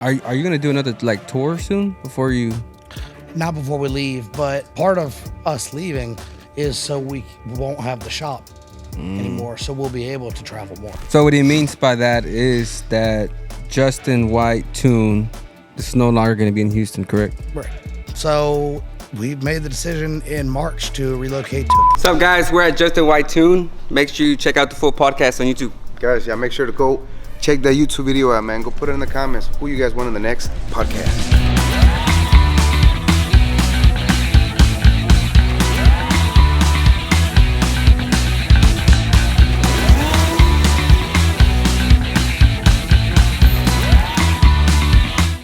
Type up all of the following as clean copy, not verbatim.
Are you gonna do another like tour soon before you? Not before we leave, but part of us leaving is so we won't have the shop anymore, so we'll be able to travel more. So what he means by that is that Justin White Tune is no longer going to be in Houston, correct? Right. So we've made the decision in March to relocate to. What's up, guys? We're at Justin White Tune. Make sure you check out the full podcast on YouTube. Guys, yeah, make sure to go check that YouTube video out, man. Go put it in the comments who you guys want in the next podcast.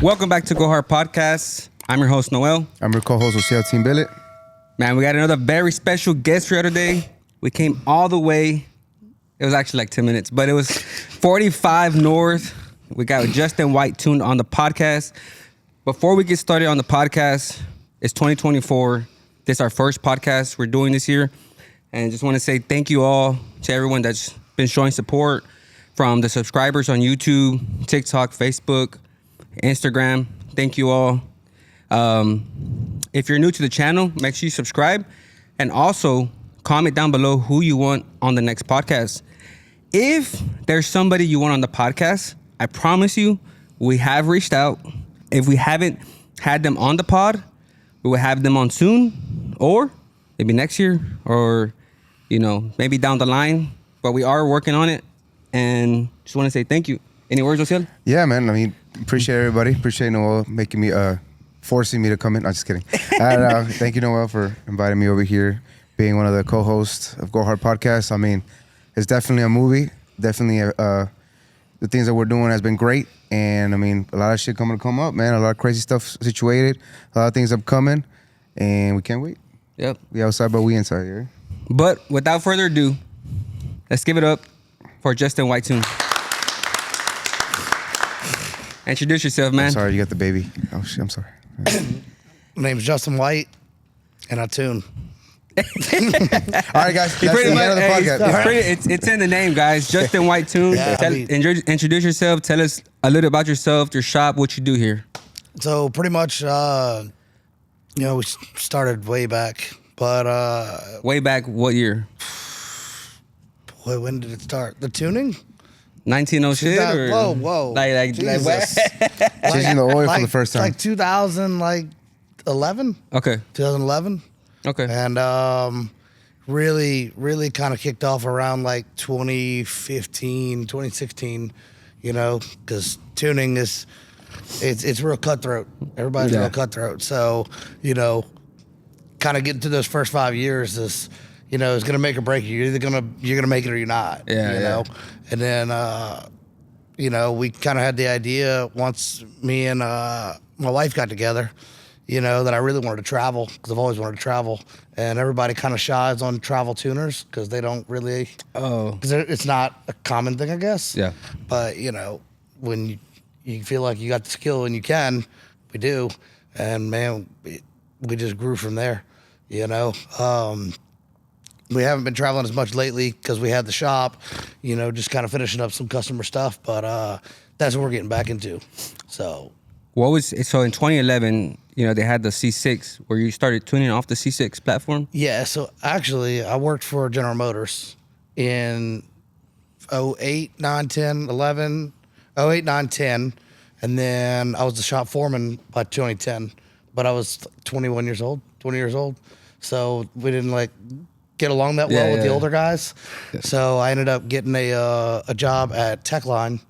Welcome back to Go Hard Podcast. I'm your host, Noel. I'm your co-host, Osea Team Billet. Man, we got another very special guest for you today. We came all the way. It was actually like 10 minutes, but it was 45 North. We got Justin White Tune on the podcast. Before we get started on the podcast, it's 2024. This is our first podcast we're doing this year. And just want to say thank you all to everyone that's been showing support, from the subscribers on YouTube, TikTok, Facebook, Instagram. Thank you all. If you're new to the channel, make sure you subscribe and also comment down below who you want on the next podcast. If there's somebody you want on the podcast, I promise you we have reached out. If we haven't had them on the pod, we will have them on soon, or maybe next year, or maybe down the line. But we are working on it, and just want to say thank you. Any words, Ociel? Yeah, man. I mean, appreciate everybody. Appreciate Noel making me, forcing me to come in. I'm just kidding. And, thank you, Noel, for inviting me over here, being one of the co-hosts of Go Hard Podcast. I mean, it's definitely a movie. Definitely, the things that we're doing has been great. And I mean, a lot of shit coming to come up, man. A lot of crazy stuff situated. A lot of things upcoming, and we can't wait. Yep. We outside, but we inside here. But without further ado, let's give it up for Justin White Tune. Introduce yourself, man. I'm sorry, you got the baby. Oh shit, I'm sorry. My name's Justin White, and I tune. All right, guys. That's the end of the podcast. It's in the name, guys. Justin White Tune. Yeah, Introduce yourself. Tell us a little about yourself, your shop, what you do here. So pretty much, we started way back, but way back, what year? boy, when did it start? The tuning? 19 shit or whoa. Like Jesus. Changing the oil for the first time. Like 2011. Okay. 2011. Okay. And really kind of kicked off around like 2015, 2016, because tuning is, it's real cutthroat. Everybody's real cutthroat. So, kind of getting to those first 5 years is, it's gonna make or break you. You're gonna make it or you're not. Yeah. And then we kind of had the idea once me and my wife got together, that I really wanted to travel, because I've always wanted to travel, and everybody kind of shies on travel tuners because they don't really. Because it's not a common thing, I guess. Yeah. But when you feel like you got the skill and you can, we do, and man, we just grew from there. We haven't been traveling as much lately because we had the shop, just kind of finishing up some customer stuff. But that's what we're getting back into. So in 2011, they had the C6 where you started tuning off the C6 platform? Yeah, so actually I worked for General Motors in 08, 9, 10, 11, 08, 9, 10. And then I was the shop foreman by 2010. But I was 20 years old. So we didn't get along that well with the older guys. Yeah. So I ended up getting a job at Techline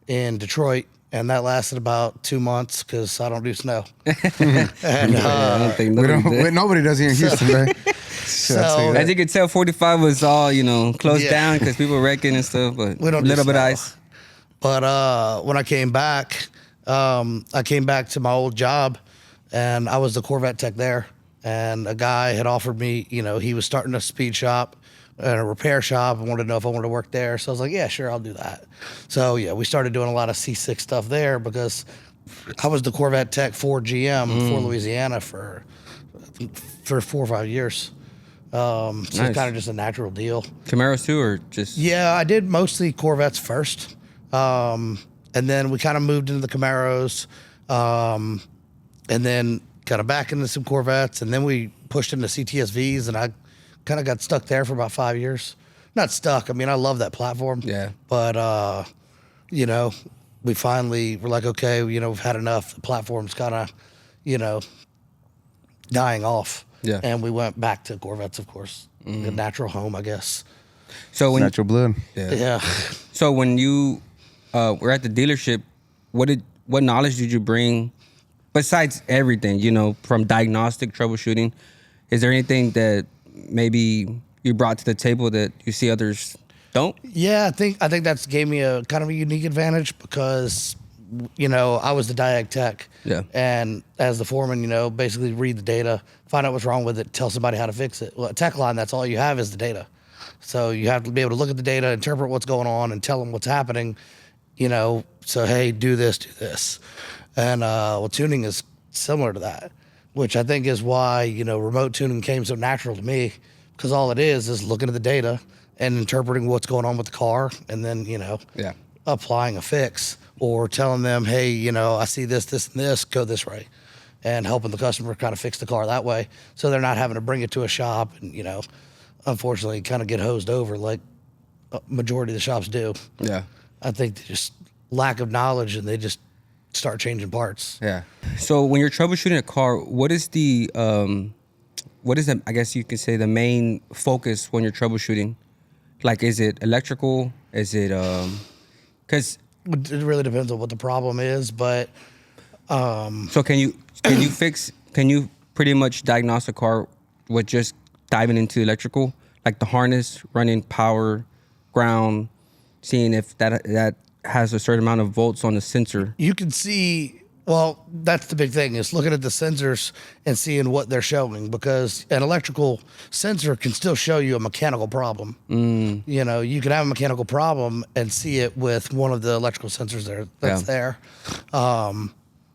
in Detroit, and that lasted about 2 months because I don't do snow. And, I don't think nobody does here in Houston, right? So as you can tell, 45 was all closed down because people wrecking and stuff, but we don't a little bit of ice. But when I came back to my old job, and I was the Corvette tech there. And a guy had offered me, he was starting a speed shop and a repair shop and wanted to know if I wanted to work there. So I was like, yeah, sure, I'll do that. So yeah, we started doing a lot of C6 stuff there because I was the Corvette tech for GM for Louisiana for 4 or 5 years. So nice. It's kind of just a natural deal. Camaros too, or just? Yeah, I did mostly Corvettes first. And then we kind of moved into the Camaros, and then kind of back into some Corvettes, and then we pushed into CTSVs, and I kind of got stuck there for about 5 years. Not stuck. I mean, I love that platform. Yeah. But, you know, we finally were like, okay, you know, we've had enough. The platform's kind of, you know, dying off. Yeah. And we went back to Corvettes, of course. The natural home, I guess. So when Natural blood. Yeah. So when you were at the dealership, what knowledge did you bring besides everything, you know, from diagnostic troubleshooting? Is there anything that maybe you brought to the table that you see others don't? Yeah, I think that's gave me a kind of a unique advantage because, you know, I was the diag tech. Yeah. And as the foreman, you know, basically read the data, find out what's wrong with it, tell somebody how to fix it. Well, at tech line, that's all you have is the data. So you have to be able to look at the data, interpret what's going on, and tell them what's happening, you know, so, hey, do this, do this. And, well, tuning is similar to that, which I think is why, you know, remote tuning came so natural to me, because all it is looking at the data and interpreting what's going on with the car, and then, you know, Yeah. applying a fix or telling them, hey, you know, I see this, this, and this, go this way, and helping the customer kind of fix the car that way, so they're not having to bring it to a shop and, you know, unfortunately kind of get hosed over like a majority of the shops do. Yeah. I think they just lack of knowledge, and they just start changing parts. Yeah. So when you're troubleshooting a car, what is the I guess you could say the main focus when you're troubleshooting? Like, is it electrical? Is it because It really depends on what the problem is, but so can you pretty much diagnose a car with just diving into electrical, like the harness, running power, ground, seeing if that has a certain amount of volts on the sensor? you can see, well, that's the big thing, is looking at the sensors and seeing what they're showing, because an electrical sensor can still show you a mechanical problem. You know, you can have a mechanical problem and see it with one of the electrical sensors that's there.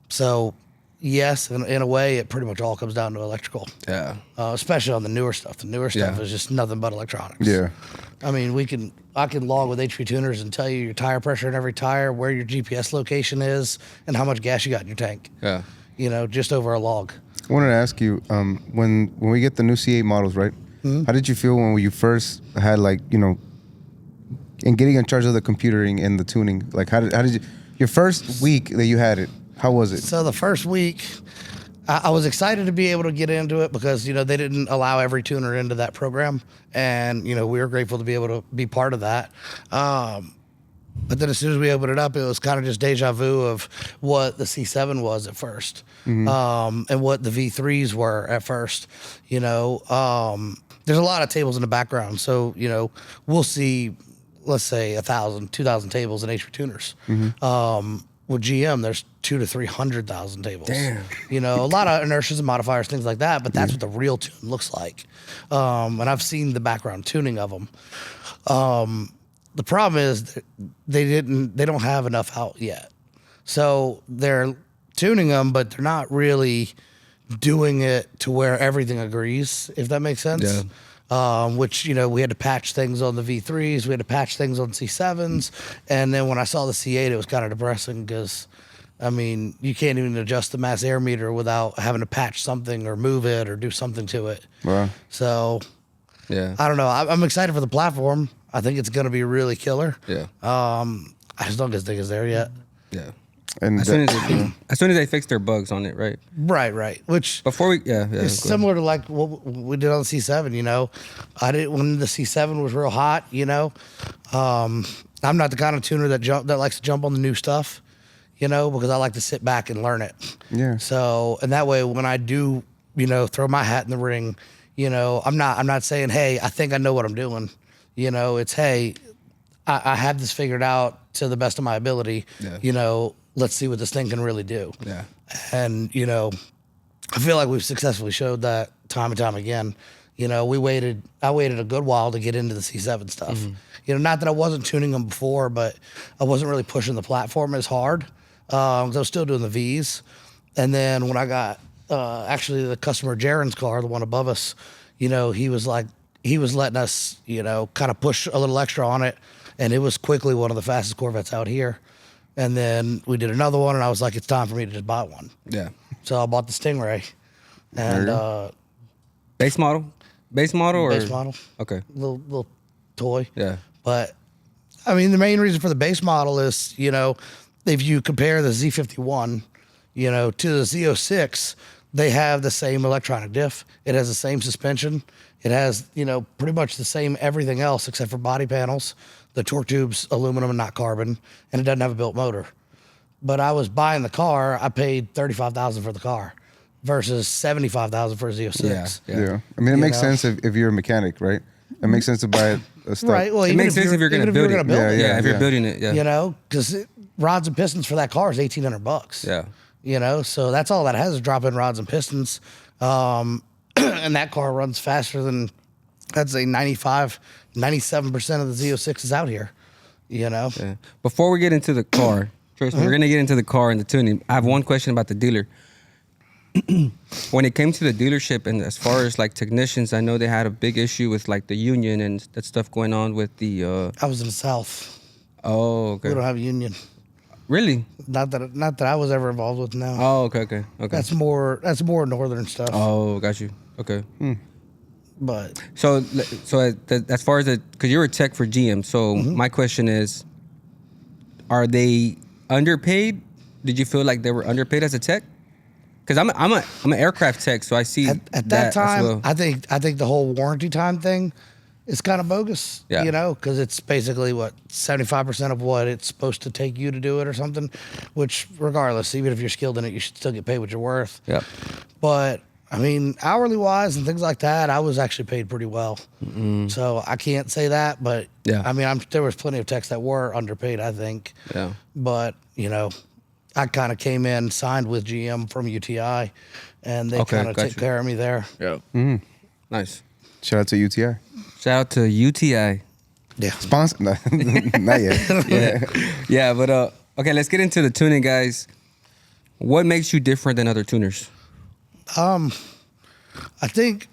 So yes, in a way, it pretty much all comes down to electrical. Yeah. Especially on the newer stuff. The newer stuff Yeah. is just nothing but electronics. Yeah. I mean, I can log with HP tuners and tell you your tire pressure in every tire, where your GPS location is, and how much gas you got in your tank. Yeah. You know, just over a log. I wanted to ask you, when we get the new C8 models, right? How did you feel when you first had, like, you know, in getting in charge of the computering and the tuning? Like, how did you, your first week that you had it, how was it? So the first week, I was excited to be able to get into it because, you know, they didn't allow every tuner into that program. And, you know, we were grateful to be able to be part of that. But then as soon as we opened it up, it was kind of just deja vu of what the C7 was at first, and what the V3s were at first. You know, there's a lot of tables in the background. So, you know, we'll see, let's say 1,000, 2,000 tables in HP tuners. With GM, there's 200,000 to 300,000 tables. Damn. You know, a lot of inertias and modifiers, things like that, but that's what the real tune looks like. And I've seen the background tuning of them. The problem is they don't have enough out yet. So they're tuning them, but they're not really doing it to where everything agrees, if that makes sense. Yeah. Which, you know, we had to patch things on the V3s, we had to patch things on C7s, and then when I saw the C8, it was kind of depressing because, I mean, you can't even adjust the mass air meter without having to patch something or move it or do something to it. Wow. So, Yeah. I don't know. I'm excited for the platform. I think it's going to be really killer. Yeah. I just don't think it's there yet. Yeah. And As soon as they fix their bugs on it, right? Right. Which Before we, it's go ahead. similar to like what we did on the C7, you know. I did when the C7 was real hot, you know. I'm not the kind of tuner that likes to jump on the new stuff, you know, because I like to sit back and learn it. Yeah. So, and that way when I do, you know, throw my hat in the ring, you know, I'm not saying, hey, I think I know what I'm doing. You know, it's, hey, I have this figured out to the best of my ability. Yeah. You know, let's see what this thing can really do. Yeah. And, you know, I feel like we've successfully showed that time and time again. You know, I waited a good while to get into the C7 stuff. You know, not that I wasn't tuning them before, but I wasn't really pushing the platform as hard. 'Cause I was still doing the Vs. And then when I got, actually the customer Jaren's car, the one above us, you know, he was letting us, you know, kind of push a little extra on it. And it was quickly one of the fastest Corvettes out here. And then we did another one, and I was like, it's time for me to just buy one. Yeah. So I bought the Stingray. And Base model? Base model or? base model. Okay. Little toy. Yeah. But, I mean, the main reason for the base model is, you know, if you compare the Z51, you know, to the Z06, they have the same electronic diff. It has the same suspension. It has, you know, pretty much the same everything else except for body panels. The torque tube's aluminum and not carbon, and it doesn't have a built motor. But I was buying the car, I paid $35,000 for the car versus $75,000 for a Z06. Yeah. I mean, it makes sense if you're a mechanic, right? It makes sense to buy a stock. Right. Well, It makes sense if you're going to build it. Yeah, If you're yeah. building it. Yeah. You know, because rods and pistons for that car is $1,800. Yeah. You know, so that's all that has is drop in rods and pistons. And that car runs faster than, I'd say 97% of the Z06s out here, you know? Yeah. Before we get into the car, Tristan, we're going to get into the car and the tuning. I have one question about the dealer. When it came to the dealership and as far as like technicians, I know they had a big issue with like the union and that stuff going on with the. I was in the South. Oh, We don't okay. have a union. Really? Not that I was ever involved with now. Oh, okay. That's more northern stuff. Oh, got you. Okay. But So as far as because you're a tech for GM, so my question is, are they underpaid? Did you feel like they were underpaid as a tech? Because I'm an aircraft tech, so I see at that time, as well. I think the whole warranty time thing is kind of bogus. Yeah. You know, because it's basically 75% of what it's supposed to take you to do it or something. Which, regardless, even if you're skilled in it, you should still get paid what you're worth. Yeah. But I mean, hourly wise and things like that, I was actually paid pretty well. So I can't say that, but Yeah. I mean, there was plenty of techs that were underpaid, I think. Yeah. But you know, I kind of came in, signed with GM from UTI, and they Okay, kind of got took you. care of me there. Yeah. Nice. Shout out to UTI. Shout out to UTI. Yeah. Sponsor? No, not yet. Yeah, but okay, let's get into the tuning, guys. What makes you different than other tuners? I think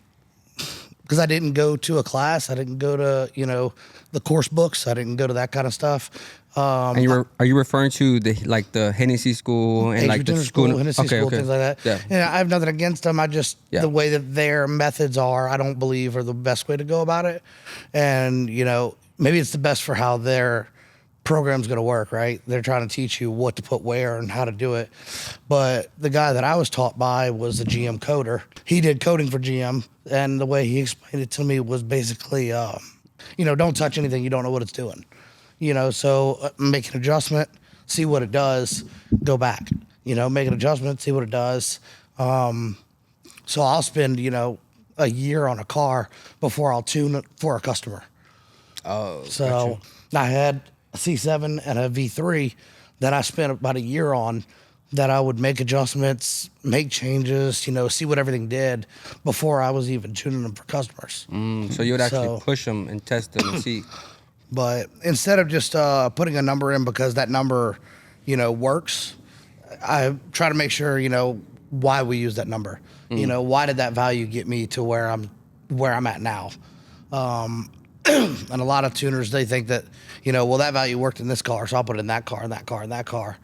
because I didn't go to a class, I didn't go to, you know, the course books, I didn't go to that kind of stuff. And are you referring to the Hennessy school and like the Tuner school? Hennessy school, things like that. Yeah. And I have nothing against them. I just, Yeah. the way that their methods are, I don't believe are the best way to go about it. And, you know, maybe it's the best for how their program's going to work, right? They're trying to teach you what to put where and how to do it. But the guy that I was taught by was a GM coder. He did coding for GM. And the way he explained it to me was basically, you know, don't touch anything you don't know what it's doing. You know, so make an adjustment, see what it does, go back. You know, make an adjustment, see what it does. So I'll spend, you know, a year on a car before I'll tune it for a customer. Oh, So I had a C7 and a V3 that I spent about a year on that I would make adjustments, make changes, you know, see what everything did before I was even tuning them for customers. so you would actually So- push them and test them and see. But instead of just putting a number in because that number, you know, works, I try to make sure, you know, why we use that number. You know, why did that value get me to where I'm at now? And a lot of tuners, they think that, you know, well, that value worked in this car, so I'll put it in that car, and that car, and that car.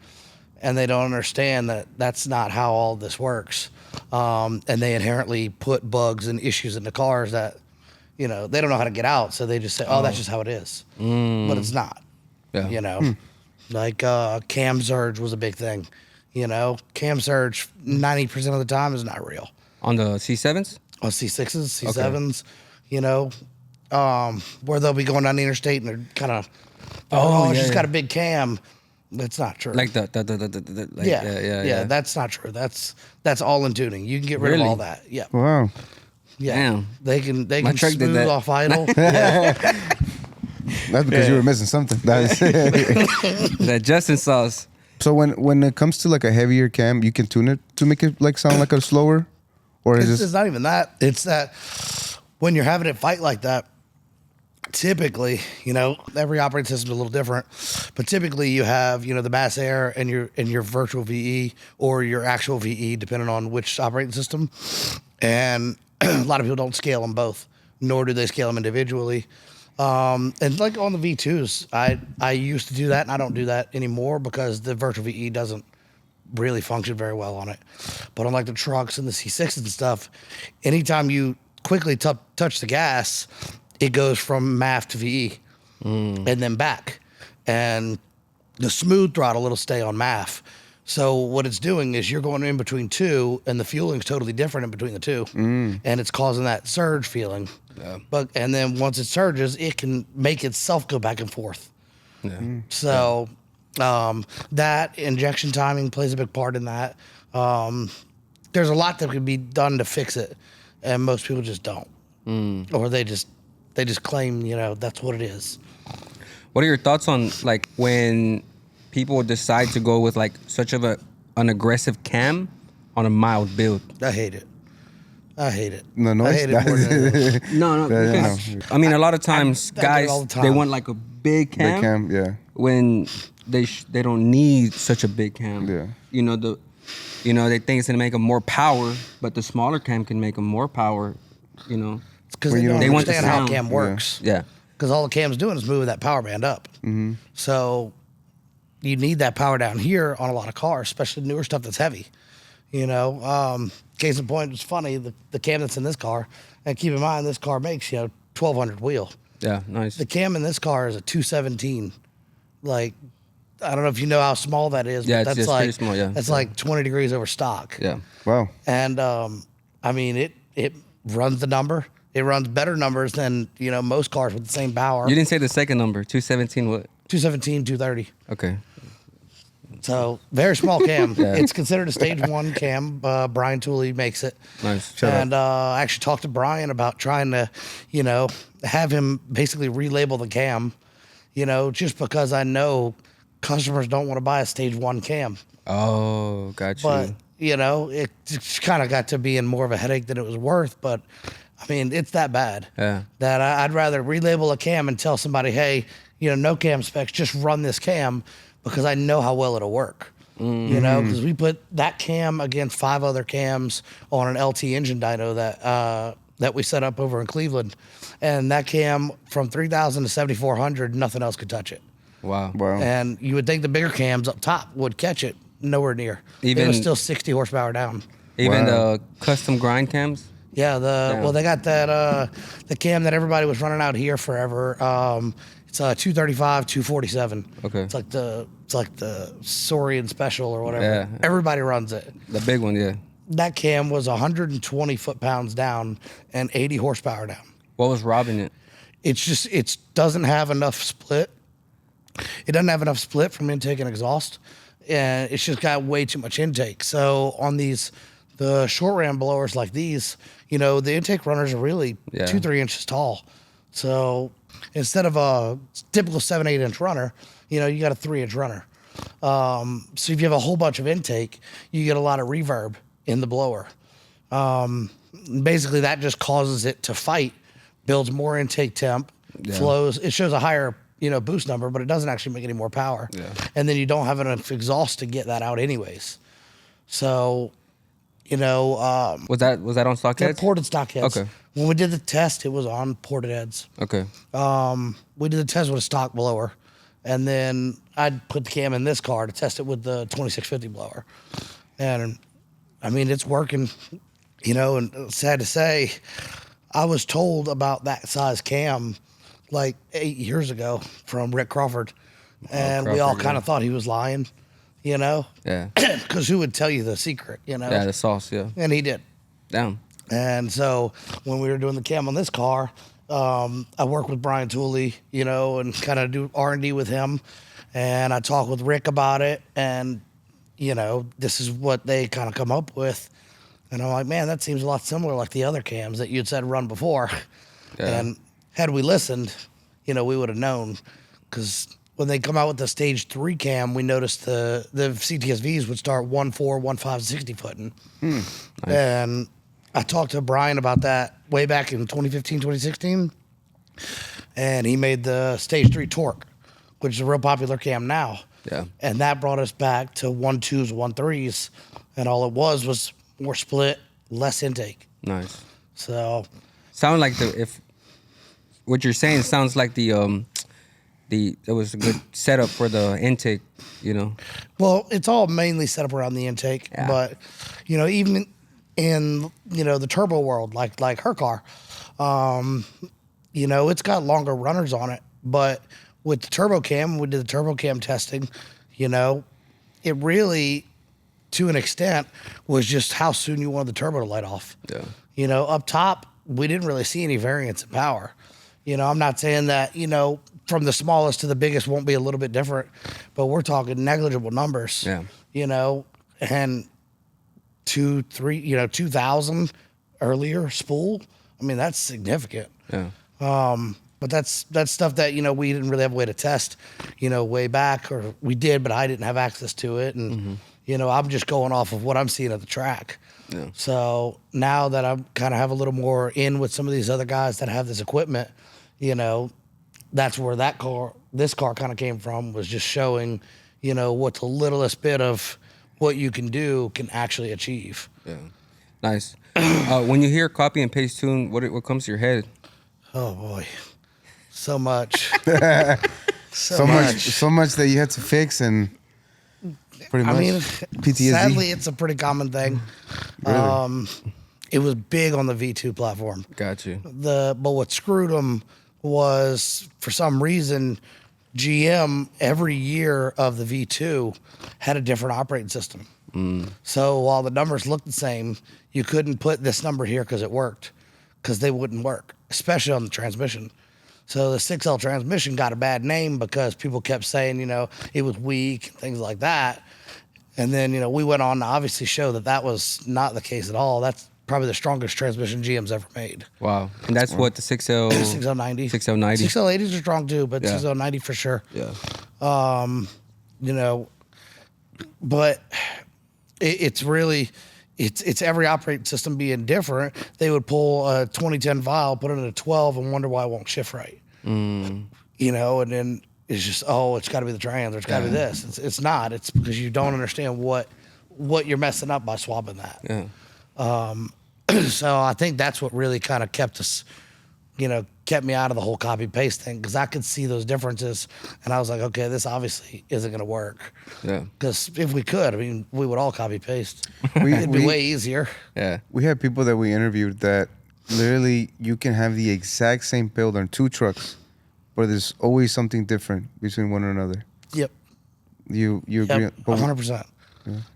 And they don't understand that that's not how all this works. And they inherently put bugs and issues in the cars that, you know, they don't know how to get out. So they just say, oh, that's just how it is. But it's not, Yeah. you know. Like cam surge was a big thing. You know, cam surge 90% of the time is not real. On the C7s? On C6s, C7s, you know, where they'll be going down the interstate and they're kind of, she's got a big cam. That's not true. Like like, yeah, that's not true. That's all in tuning. You can get rid of Really? all that. Yeah. Wow. Yeah. Damn. They can truck did smooth that. off idle. Yeah. That's because you were missing something. That's That Justin sauce. So when it comes to like a heavier cam, you can tune it to make it like sound like a slower, or is It's not even that. It's that when you're having it fight like that, typically, you know, every operating system is a little different, but typically you have, you know, the mass air and your virtual VE or your actual VE, depending on which operating system. And a lot of people don't scale them both, nor do they scale them individually. And like on the V2s, I used to do that, and I don't do that anymore because the virtual VE doesn't really function very well on it. But on like the trucks and the C6s and stuff, anytime you quickly touch the gas, it goes from MAF to VE and then back. And the smooth throttle, it'll stay on MAF. So what it's doing is you're going in between two, and the fueling's totally different in between the two, and it's causing that surge feeling. Yeah. And then once it surges, it can make itself go back and forth. Yeah. So that injection timing plays a big part in that. There's a lot that could be done to fix it, and most people just don't, or they just claim that's what it is. What are your thoughts on like when people decide to go with like such of an aggressive cam on a mild build? I hate it. No, I hate it more than anything. No. Because, I mean, a lot of times guys they want like a big cam. Big cam, yeah. When they don't need such a big cam. Yeah. They think it's gonna make them more power, but the smaller cam can make them more power. It's because they don't understand how cam works. Yeah. Because all the cam's doing is moving that power band up. Mm-hmm. So you need that power down here on a lot of cars, especially newer stuff that's heavy. Case in point, it's funny, the cam that's in this car, and keep in mind this car makes 1200 wheel. Yeah, nice. The cam in this car is a 217. Like, I don't know if you know how small that is, yeah, but it's like pretty small, yeah. That's like 20 degrees over stock. Yeah. Wow. And I mean it runs the number. It runs better numbers than most cars with the same power. You didn't say the second number. 217 what? 217, 230. Okay. So very small cam. Yeah. It's considered a stage 1 cam. Brian Tooley makes it. Nice. I actually talked to Brian about trying to, have him basically relabel the cam, just because I know customers don't want to buy a stage 1 cam. Oh, gotcha. But it kind of got to being more of a headache than it was worth. But I mean, it's that bad. Yeah. That I'd rather relabel a cam and tell somebody, hey, no cam specs, just run this cam, because I know how well it'll work. Because we put that cam against 5 other cams on an LT engine dyno that we set up over in Cleveland, and that cam from 3,000 to 7,400, nothing else could touch it. Wow. And you would think the bigger cams up top would catch it, nowhere near. It was still 60 horsepower down. Even the custom grind cams. Yeah, they got that the cam that everybody was running out here forever. It's 235, 247. Okay. It's like the Saurian Special or whatever. Yeah. Everybody runs it. The big one, yeah. That cam was 120 foot-pounds down and 80 horsepower down. What was robbing it? It doesn't have enough split. It doesn't have enough split from intake and exhaust, and it's just got way too much intake. So on the short ram blowers like these, the intake runners are really 2-3 inches tall. So instead of a typical 7-8 inch runner, you got a 3-inch runner. So if you have a whole bunch of intake, you get a lot of reverb in the blower. Basically, that just causes it to fight, builds more intake temp, flows. It shows a higher boost number, but it doesn't actually make any more power. Yeah. And then you don't have enough exhaust to get that out anyways. So, was that on stock heads? Ported stock heads. Okay. When we did the test, it was on ported heads. Okay. We did the test with a stock blower, and then I'd put the cam in this car to test it with the 2650 blower. And I mean, it's working, and sad to say, I was told about that size cam like 8 years ago from Rick Crawford, and we all kind of thought he was lying, Yeah. Because who would tell you the secret, Yeah, the sauce, yeah. And he did. Damn. And so when we were doing the cam on this car, I worked with Brian Tooley, and kind of do R&D with him, and I talked with Rick about it, and this is what they kind of come up with. And I'm like, man, that seems a lot similar like the other cams that you'd said run before. Yeah. And had we listened, we would have known, because when they come out with the stage 3 cam, we noticed the CTSVs would start 1.4, 1.5, 60 footing. Nice. And I talked to Brian about that way back in 2015, 2016, and he made the stage 3 torque, which is a real popular cam now. Yeah. And that brought us back to 1.2s, 1.3s, and all it was more split, less intake. Nice. So sound like if what you're saying sounds like it was a good setup for the intake, you know. Well, it's all mainly set up around the intake, Yeah. but you know, even in the turbo world, like her car, you know, it's got longer runners on it. But with the turbo cam, we did the turbo cam testing. You know, it really, to an extent, was just how soon you wanted the turbo to light off. Yeah. You know, up top, we didn't really see any variance in power. You know, I'm not saying that, you know, from the smallest to the biggest won't be a little bit different, but we're talking negligible numbers. Yeah. You know, and 2000 earlier spool. I mean, that's significant. Yeah. But that's stuff that, you know, we didn't really have a way to test, you know, way back, or we did, but I didn't have access to it. And, you know, I'm just going off of what I'm seeing at the track. Yeah. So now that I'm kind of have a little more in with some of these other guys that have this equipment, you know, that's where this car kind of came from, was just showing, you know, what the littlest bit of what you can do can actually achieve. Yeah. Nice. When you hear copy and paste tune, what comes to your head? Oh boy, so much. So much that you had to fix, and pretty much I mean, PTSD. sadly, it's a pretty common thing. Really? It was big on the V2 platform. Got you. But what screwed them was, for some reason, GM every year of the V2 had a different operating system. So while the numbers looked the same, you couldn't put this number here because it worked, because they wouldn't work, especially on the transmission. So the 6L transmission got a bad name because people kept saying, you know, it was weak and things like that. And then, you know, we went on to obviously show that that was not the case at all. That's probably the strongest transmission GM's ever made. Wow. And that's what the 6L 6L90. 6L90. 6L80s are strong too, but Yeah. 6L90 for sure. Yeah. You know, but it's really, it's every operating system being different. They would pull a 2010 vial, put it in a 12, and wonder why it won't shift right. You know, and then it's just, oh, it's got to be the trans, or it's got to be this. It's not. It's because you don't understand what you're messing up by swapping that. Yeah. So I think that's what really kind of kept us, you know, kept me out of the whole copy paste thing, because I could see those differences, and I was like, okay, this obviously isn't going to work. Yeah. Because if we could, I mean, we would all copy paste. We- It'd be we- way easier. Yeah. We had people that we interviewed that literally you can have the exact same build on two trucks, but there's always something different between one another. Yep. You agree? Yep. But 100%.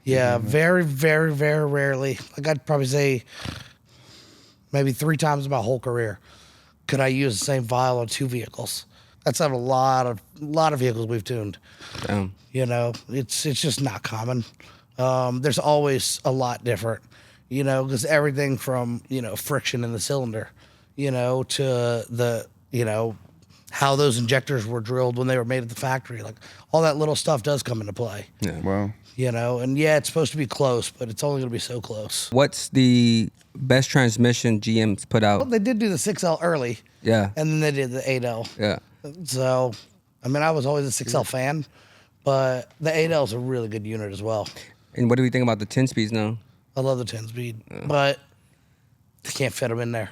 Yeah. Very, very, very rarely. Like, I'd probably say maybe 3 times in my whole career could I use the same vial on 2 vehicles. That's out of a lot of vehicles we've tuned. Damn. You know, it's just not common. There's always a lot different, you know, because everything from, you know, friction in the cylinder, you know, to the, you know, how those injectors were drilled when they were made at the factory. Like, all that little stuff does come into play, Yeah. Wow. you know, and yeah, it's supposed to be close, but it's only going to be so close. What's the best transmission GM's put Well, out? they did do the 6L early, Yeah. and then they did the 8L. Yeah. So, I mean, I was always a 6L fan, but the 8L is a really good unit as well. And what do we think about the 10 speeds now? I love the 10 speed, but they can't fit them in there.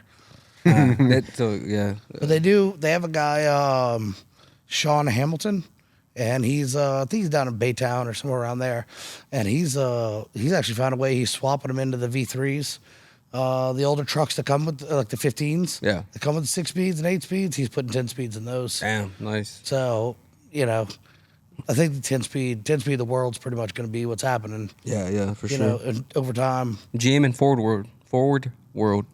Yeah. But they have a guy, Sean Hamilton, and he's I think he's down in Baytown or somewhere around there, and he's actually found a way. He's swapping them into the V3s, the older trucks that come with like the 15s. Yeah. That come with 6 speeds and 8 speeds. He's putting 10 speeds in those. Damn. Nice. So, you know, I think the 10 speed of the world's pretty much going to be what's happening. Yeah. Yeah. For You sure. know, and over time. GM and Forward World.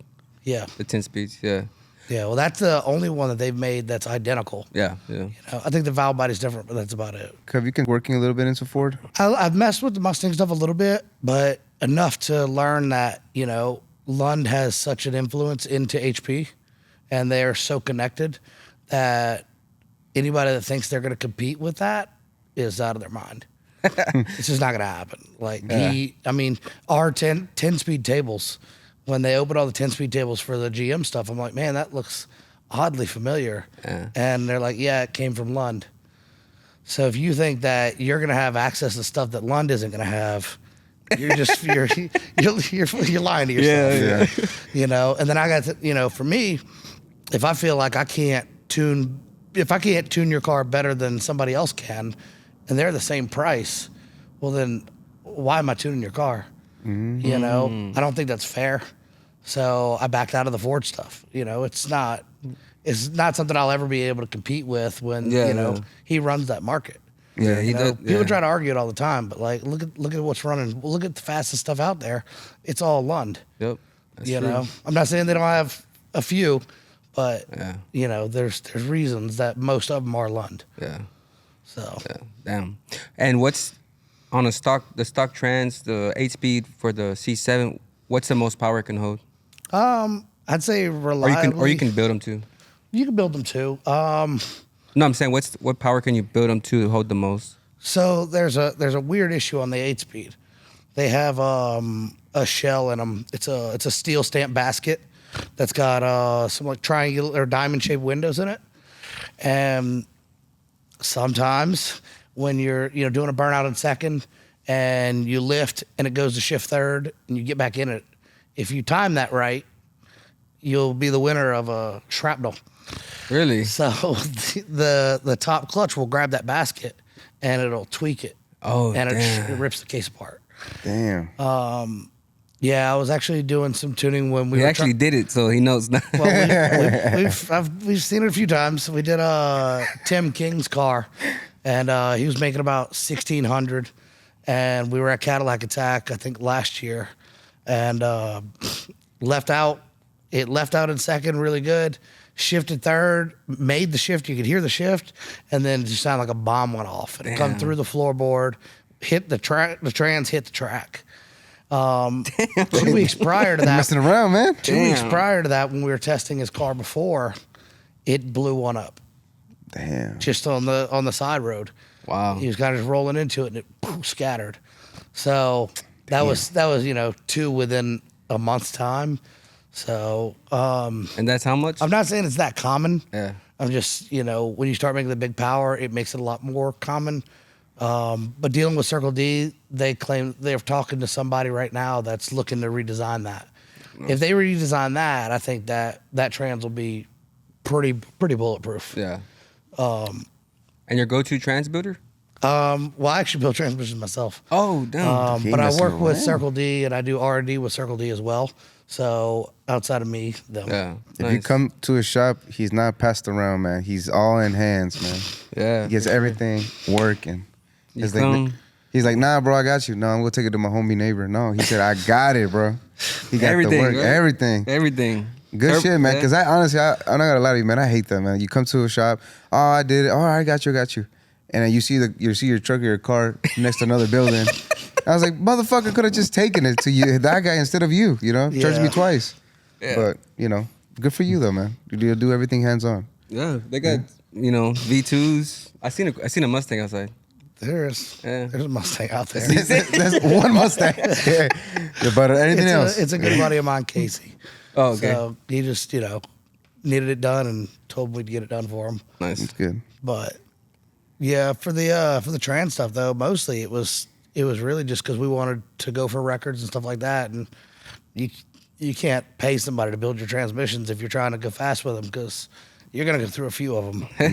Yeah. The 10 speeds. Yeah. Yeah. Well, that's the only one that they've made that's identical. Yeah. Yeah. You know, I think the valve body's different, but that's about it. Have you been working a little bit into Ford? I've messed with the Mustang stuff a little bit, but enough to learn that, you know, Lund has such an influence into HP, and they are so connected that anybody that thinks they're going to compete with that is out of their mind. It's just not going to happen. Like, our 10 speed tables, when they opened all the 10 speed tables for the GM stuff, I'm like, man, that looks oddly familiar. Yeah. And they're like, yeah, it came from Lund. So if you think that you're going to have access to stuff that Lund isn't going to have, you're just you're lying to yourself. Yeah. You know. And then I got to, you know, for me, if I feel like I can't tune your car better than somebody else can, and they're the same price, well then, why am I tuning your car? You know, I don't think that's fair. So I backed out of the Ford stuff. You know, it's not something I'll ever be able to compete with when he runs that market. Yeah, he does. People try to argue it all the time, but like look at what's running. Look at the fastest stuff out there. It's all Lund. Yep. That's you true. know, I'm not saying they don't have a few, but you know, there's reasons that most of them are Lund. Yeah. So Damn. And what's on the stock trans, the 8-speed for the C7? What's the most power it can hold? I'd say reliably. Or you can build them to. You can build them too. No, I'm saying what power can you build them to hold the most? So there's a weird issue on the 8-speed. They have a shell in them. It's a steel stamp basket that's got some like triangular or diamond shaped windows in it. And sometimes when you're doing a burnout in second and you lift and it goes to shift third and you get back in it, if you time that right, you'll be the winner of a shrapnel. Really? So the top clutch will grab that basket and it'll tweak it. Oh, and damn. it rips the case apart. Damn. Yeah, I was actually doing some tuning when we He were actually did it, so he knows now. Well, we've seen it a few times. We did Tim King's car, and he was making about 1,600, and we were at Cadillac Attack, I think last year, and left out. It left out in second really good, shifted third, made the shift. You could hear the shift, and then it just sounded like a bomb went off, and it come through the floorboard, hit the track. The trans hit the track. 2 weeks prior to that, Messing around, man. 2 weeks prior to that, when we were testing his car before, it blew one up. Damn. Just on the side road. Wow. He was kind of just rolling into it and it poof, scattered. So that was 2 within a month's time. So And that's how much? I'm not saying it's that common. Yeah. I'm just when you start making the big power, it makes it a lot more common. But dealing with Circle D, they claim they're talking to somebody right now that's looking to redesign that. If they redesign that, I think that trans will be pretty bulletproof. Yeah. And your go-to trans builder? Well, I actually build transmissions myself. Oh, damn. But I messing work with around. Circle D and I do R&D with Circle D as well. So outside of me, them. Yeah. If you come to his shop, he's not passed around, man. He's all in hands, man. Yeah. He gets everything working. You He's come- like, he's like, nah, bro, I got you. No, I'm gonna take it to my homie neighbor. No, he said, I got it, bro. He got Everything, the work, right? everything. Everything. Good shit, man. Yeah. Because I'm not gonna lie to you, man. I hate that, man. You come to a shop, oh, I did it. Oh, I got you. And then you see your truck or your car next to another building. I was like, motherfucker, could have just taken it to you, that guy instead of you. Charged me twice. Yeah. But good for you though, man. You do everything hands on. Yeah. They got, V2s. I seen a Mustang outside. There's a Mustang out there. That's one Mustang. Yeah. But anything else? It's a good buddy of mine, Casey. Oh, okay. So he just, needed it done and told me we'd get it done for him. Nice. It's good. But yeah, for the trans stuff though, mostly it was really just because we wanted to go for records and stuff like that, and you can't pay somebody to build your transmissions if you're trying to go fast with them because you're gonna go through a few of them. Yeah.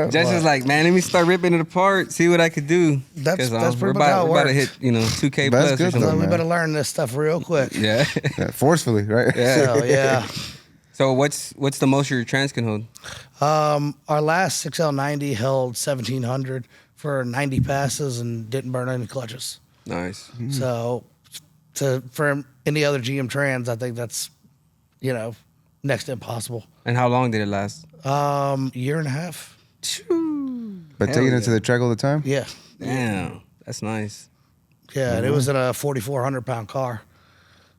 Justin's like, man, let me start ripping it apart, see what I could do. That's 'Cause, pretty much how it we're about to works. hit, 2K That's plus or good, though, something. We man. better learn this stuff real quick. Yeah. Yeah, forcefully, right? Yeah. So yeah. So what's the most your trans can hold? Our last 6L90 held 1,700 for 90 passes and didn't burn any clutches. Nice. So for any other GM trans, I think that's, next to impossible. And how long did it last? Year and a half. But Hell taking it to yeah. the track all the time? Yeah. Damn. That's nice. Yeah, and it was in a 4,400 pound car.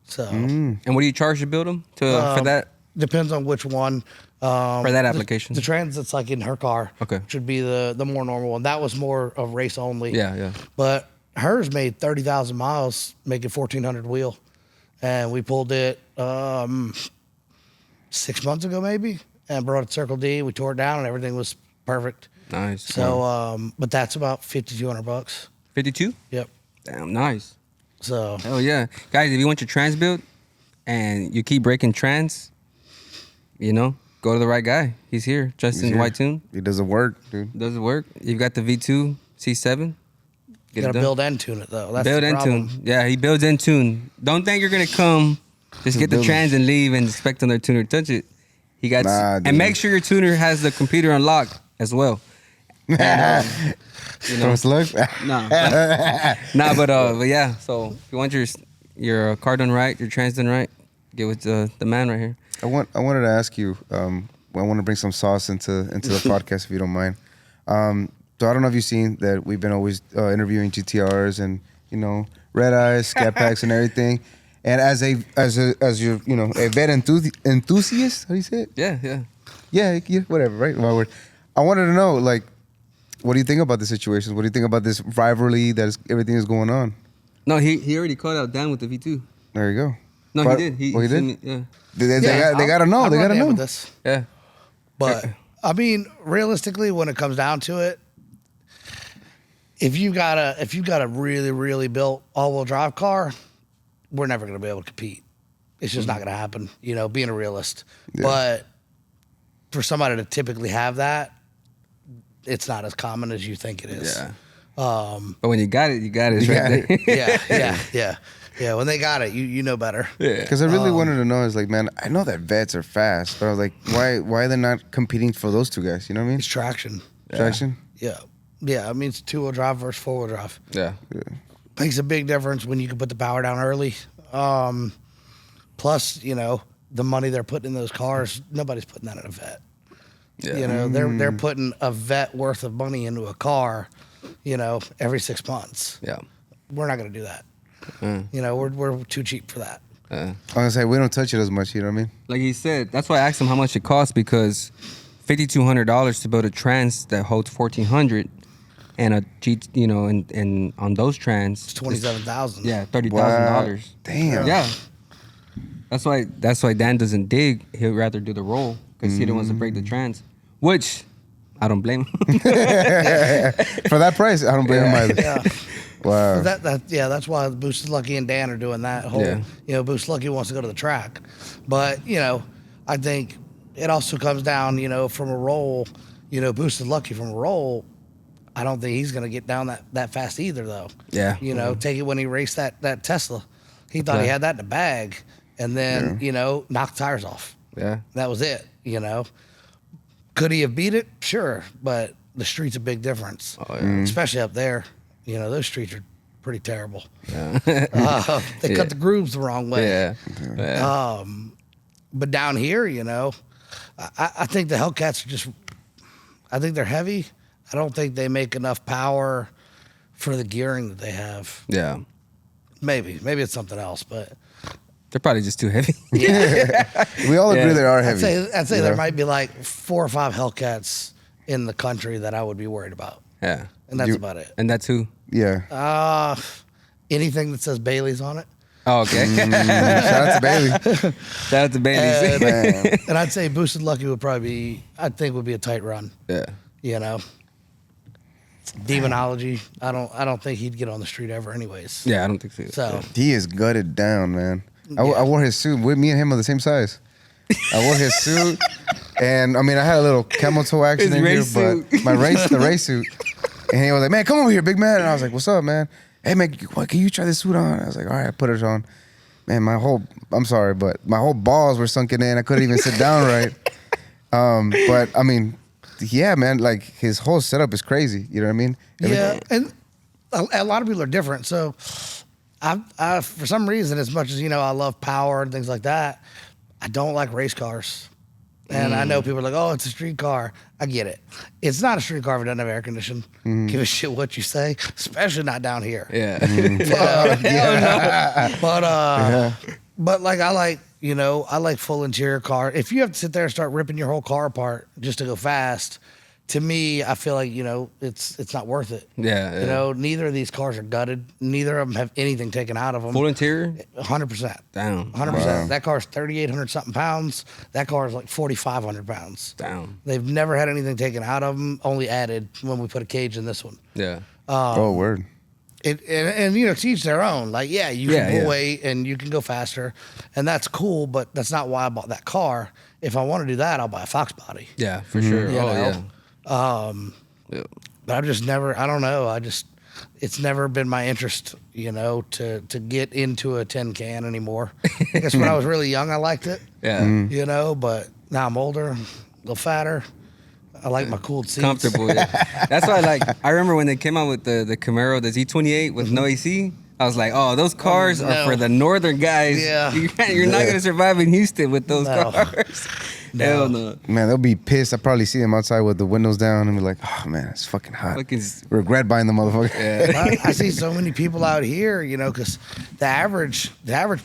So And what do you charge to build them for that? depends on which one. For that application? The trans that's like in her car Okay. should be the more normal one. That was more of race only. Yeah. But hers made 30,000 miles, making 1,400 wheel. And we pulled it 6 months ago maybe and brought it to Circle D. We tore it down and everything was perfect. Nice. So, but that's about $5,200. 52? Yep. Damn, nice. So Hell yeah. Guys, if you want your trans built and you keep breaking trans, go to the right guy. He's here. Justin here. White Tune. It doesn't work, dude. Does it work? You've got the V2 C7. You Get gotta it done. build and tune it though. That's Build the and problem. tune. Yeah, he builds and tune. Don't think you're gonna come, just get the build it. trans and leave and expect another tuner to touch it. He got Nah, dude. and make sure your tuner has the computer unlocked as well. And, you know, Look. no, but yeah. So if you want your car done right, your trans done right, get with the man right here. I wanted to ask you. I want to bring some sauce into the podcast if you don't mind. So I don't know if you've seen that we've been always interviewing GTRs and red eyes, scat packs, and everything. And as your a vet enthusiast, how do you say it? Yeah. Yeah, whatever, right? My word. I wanted to know, like, what do you think about the situation? What do you think about this rivalry everything is going on? No, he already called out Dan with the V2. There you go. No, But- he did. He did? sent me- yeah. They gotta know. They gotta know. With this. Yeah. But I mean, realistically, when it comes down to it, if you got a really, really built all-wheel drive car, we're never going to be able to compete. It's just not going to happen. Being a realist. Yeah. But for somebody to typically have that, it's not as common as you think it is. Yeah. But when you got it, you got it. It's You right got there. Yeah. When they got it, you know better. Yeah. Because I really wanted to know, is like, man, I know that vets are fast, but I was like, why they're not competing for those two guys? You know what I mean? It's traction. Traction. Yeah. I mean, it's two-wheel drive versus four-wheel drive. Yeah. Makes a big difference when you can put the power down early. Plus, the money they're putting in those cars, nobody's putting that in a vet. Yeah. They're putting a vet worth of money into a car, every 6 months. Yeah. We're not going to do that. We're too cheap for that. I was gonna say we don't touch it as much. You know what I mean? Like he said, that's why I asked him how much it costs, because $5,200 to build a trans that holds 1,400, and a G, and on those trans, It's 27,000. yeah, $30,000. Damn. Yeah. That's why Dan doesn't dig. He'd rather do the roll because he wants to break the trans, which I don't blame him. For that price, I don't blame him either. Yeah. Wow. That's why Boosted Lucky and Dan are doing that whole. Yeah. Boosted Lucky wants to go to the track, but I think it also comes down, from a roll. Boosted Lucky from a roll. I don't think he's gonna get down that fast either, though. Yeah. Take it when he raced that Tesla. He thought he had that in the bag, and then knocked tires off. Yeah. That was it. Could he have beat it? Sure, but the street's a big difference, especially up there. Those streets are pretty terrible. Yeah. They cut the grooves the wrong way. Yeah. But down here, I think the Hellcats are just, I think they're heavy. I don't think they make enough power for the gearing that they have. Yeah. Maybe it's something else, but They're probably just too heavy. We all agree Yeah. they are I'd heavy. say there might be like 4 or 5 Hellcats in the country that I would be worried about, Yeah. and that's about it. And that's who? Yeah. Anything that says Bailey's on it. Oh, okay. Shout out to Bailey. Shout out to Bailey's. Man. And I'd say Boosted Lucky would be a tight run. Yeah. Demonology, I don't think he'd get on the street ever anyways. Yeah, I don't think so. So He is gutted down, man. I wore his suit. Me and him are the same size. I wore his suit, and I mean, I had a little camel toe action His in here, race but the race suit. And he was like, "Man, come over here, big man." And I was like, "What's up, man? Hey, man, can you try this suit on?" I was like, "All right," I put it on. Man, I'm sorry, but my whole balls were sunken in. I couldn't even sit down right. But I mean, yeah, man, like his whole setup is crazy. You know what I mean? yeah, and a lot of people are different. So I for some reason, as much as I love power and things like that, I don't like race cars. And I know people are like, "Oh, it's a street car." I get it. It's not a street car if it doesn't have air conditioning. Give a shit what you say, especially not down here. Yeah. But like I like full interior car. If you have to sit there and start ripping your whole car apart just to go fast, to me, I feel like it's not worth it. Yeah. Neither of these cars are gutted. Neither of them have anything taken out of them. Full interior? 100%. Down. 100%. Wow. That car's 3,800 something pounds. That car is like 4,500 pounds. Down. They've never had anything taken out of them. Only added when we put a cage in this one. Yeah. Oh, word. and you know, to each their own. Like, yeah, you can pull yeah. weight and you can go faster, and that's cool. But that's not why I bought that car. If I want to do that, I'll buy a Fox body. Yeah, for sure. You Oh know? yeah. But I've just never. I don't know. It's never been my interest, you know, to get into a tin can anymore. I guess when I was really young, I liked it. Yeah. You know, but now I'm older, a little fatter. I like my cooled seats. Comfortable. Yeah. That's why, like, I remember when they came out with the Camaro, the Z28 with no AC. I was like, oh, those cars are for the northern guys. Yeah. You're not gonna survive in Houston with those cars. No. Hell no. Man, they'll be pissed. I probably see them outside with the windows down and be like, oh man, it's fucking hot. Regret buying the motherfucker. Yeah. I see so many people out here, you know, because the average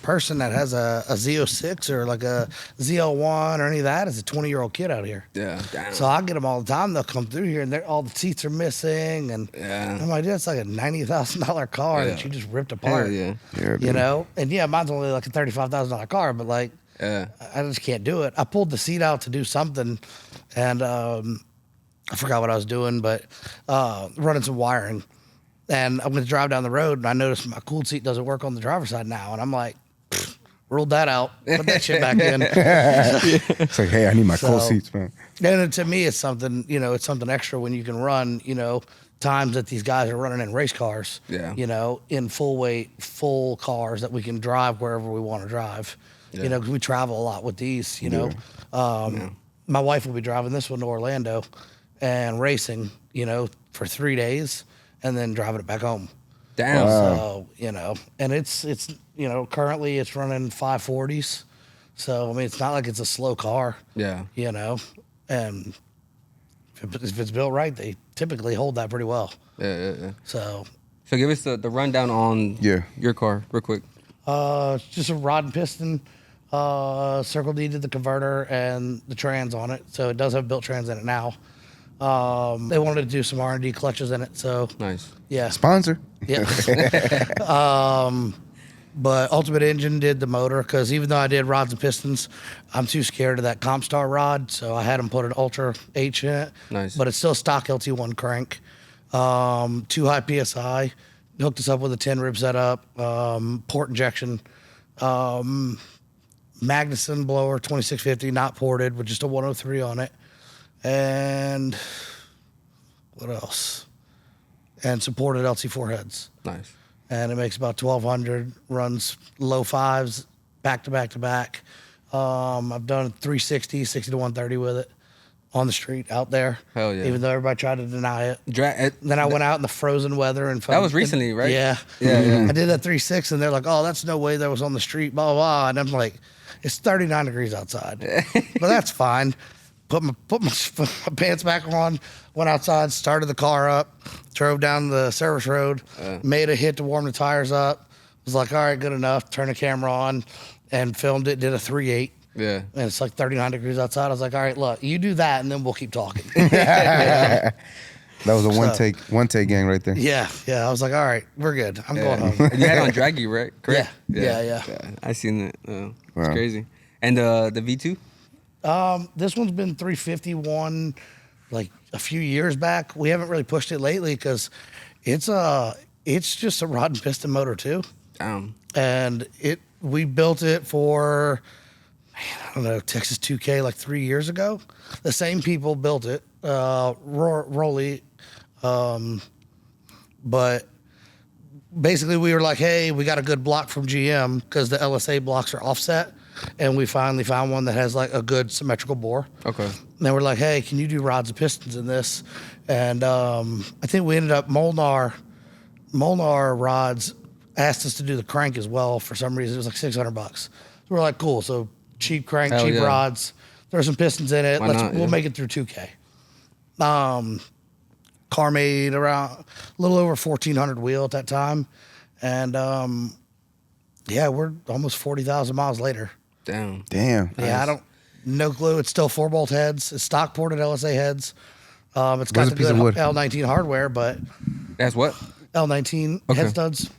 person that has a Z06 or like a ZL1 or any of that is a 20-year-old kid out here. Yeah. Damn. So I get them all the time. They'll come through here and all the seats are missing, and I'm like, that's like a $90,000 car that you just ripped apart. Hell yeah. You know, and yeah, mine's only like a $35,000 car, but like. Yeah. I just can't do it. I pulled the seat out to do something, and I forgot what I was doing, but running some wiring. And I'm going to drive down the road, and I noticed my cooled seat doesn't work on the driver's side now. And I'm like, ruled that out. Put that shit back in. It's like, hey, I need my cool seats, man. And to me, it's something, you know, it's something extra when you can run, you know, times that these guys are running in race cars, you know, in full weight, full cars that we can drive wherever we want to drive. You know, because we travel a lot with these, you know. My wife will be driving this one to Orlando and racing, you know, for 3 days and then driving it back home. Damn. So, you know, and it's you know, currently it's running 540s. So, I mean, it's not like it's a slow car. Yeah. You know, and if it's built right, they typically hold that pretty well. Yeah. So give us the rundown on your car real quick. It's just a rod and piston. Circle D did the converter and the trans on it, so it does have built trans in it now. They wanted to do some R&D clutches in it, so nice. Yeah, sponsor. Yeah. But Ultimate Engine did the motor, because even though I did rods and pistons, I'm too scared of that Compstar rod, so I had them put an Ultra H in it. Nice. But it's still stock LT1 crank. 2 high PSI. Hooked us up with a 10 rib setup, port injection. Magnuson blower 2650, not ported, with just a 103 on it. And what else? And supported LT4 heads. Nice. And it makes about 1,200, runs low fives, back to back to back. I've done 360, 60 to 130 with it on the street out there. Hell yeah. Even though everybody tried to deny it. Then I went out in the frozen weather and that was recently, right? Yeah. I did that 3.6 and they're like, oh, that's no way that was on the street, blah, blah, blah. And I'm like, it's 39 degrees outside. But that's fine. Put my pants back on, went outside, started the car up, drove down the service road, made a hit to warm the tires up. Was like, all right, good enough. Turned the camera on and filmed it, did a 3.8. Yeah. And it's like 39 degrees outside. I was like, all right, look, you do that and then we'll keep talking. That was a one take gang right there. Yeah. I was like, all right, we're good. I'm going home. And you had on Draggy, right? Correct? Yeah. I seen that. It's crazy. And the V2? This one's been 351 like a few years back. We haven't really pushed it lately because it's just a rod and piston motor too. And we built it for, I don't know, Texas 2K like 3 years ago. The same people built it, Rolly. But basically we were like, hey, we got a good block from GM because the LSA blocks are offset. And we finally found one that has like a good symmetrical bore. Okay. And then we're like, hey, can you do rods and pistons in this? And I think we ended up, Molnar Rods asked us to do the crank as well for some reason. It was like $600. So we're like, cool. So cheap crank, cheap rods. There's some pistons in it. We'll make it through 2K. Car made around a little over 1,400 wheel at that time. And we're almost 40,000 miles later. Damn. Yeah, nice. No clue. It's still 4-bolt heads. It's stock ported LSA heads. It's got the good L19 hardware, but that's what? L19 head studs.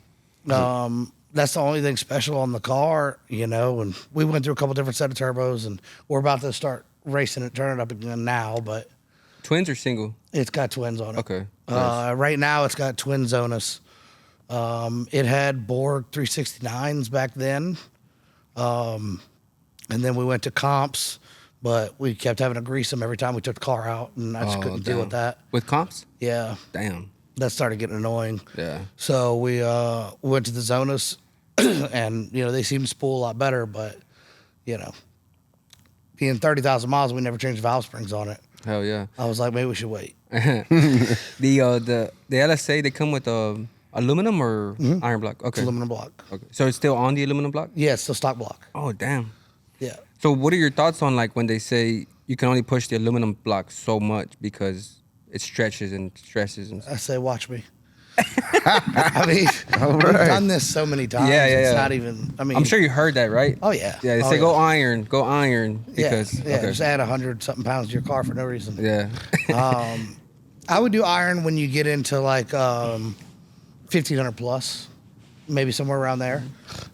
That's the only thing special on the car, you know. And we went through a couple different set of turbos, and we're about to start racing it, turn it up again now. But twins or single? It's got twins on it. Okay. Nice. Right now, it's got twin Zonus. It had Borg 369s back then. And then we went to comps, but we kept having to grease them every time we took the car out, and I just couldn't deal with that. With comps? Yeah. Damn. That started getting annoying. Yeah. So we went to the Zonas, and, they seem to spool a lot better, but, being 30,000 miles, we never changed valve springs on it. Hell yeah. I was like, maybe we should wait. The LSA, they come with aluminum or iron block? Okay. Aluminum block. Okay. So it's still on the aluminum block? Yeah, it's the stock block. Oh, damn. Yeah. So what are your thoughts on like when they say you can only push the aluminum block so much because it stretches and stresses and I say, watch me. I mean, we've done this so many times. Yeah. It's not even, I'm sure you heard that, right? Oh, yeah. Yeah, they say go iron because just add 100-something pounds to your car for no reason. Yeah. I would do iron when you get into like 1,500 plus, maybe somewhere around there.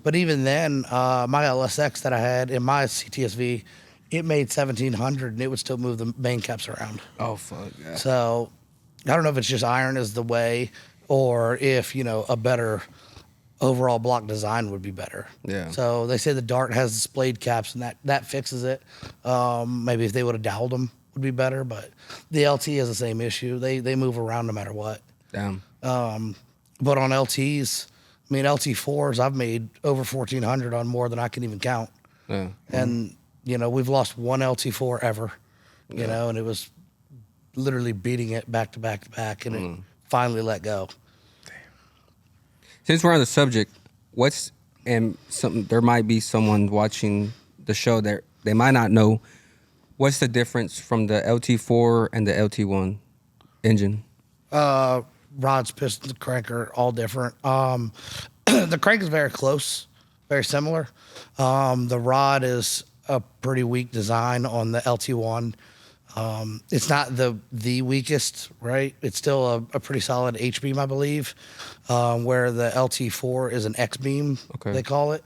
But even then, my LSX that I had in my CTSV, it made 1,700 and it would still move the main caps around. Oh, fuck. Yeah. So I don't know if it's just iron is the way or if, a better overall block design would be better. Yeah. So they say the Dart has the splayed caps and that fixes it. Maybe if they would have doweled them would be better, but the LT has the same issue. They move around no matter what. Damn. But on LTs, LT4s, I've made over 1,400 on more than I can even count. Yeah. And, we've lost one LT4 ever, and it was literally beating it back to back to back, and it finally let go. Since we're on the subject, there might be someone watching the show that they might not know. What's the difference from the LT4 and the LT1 engine? Rods, pistons, crank are all different. The crank is very close, very similar. The rod is a pretty weak design on the LT1. It's not the weakest, right? It's still a pretty solid H-beam, I believe, where the LT4 is an X-beam, they call it.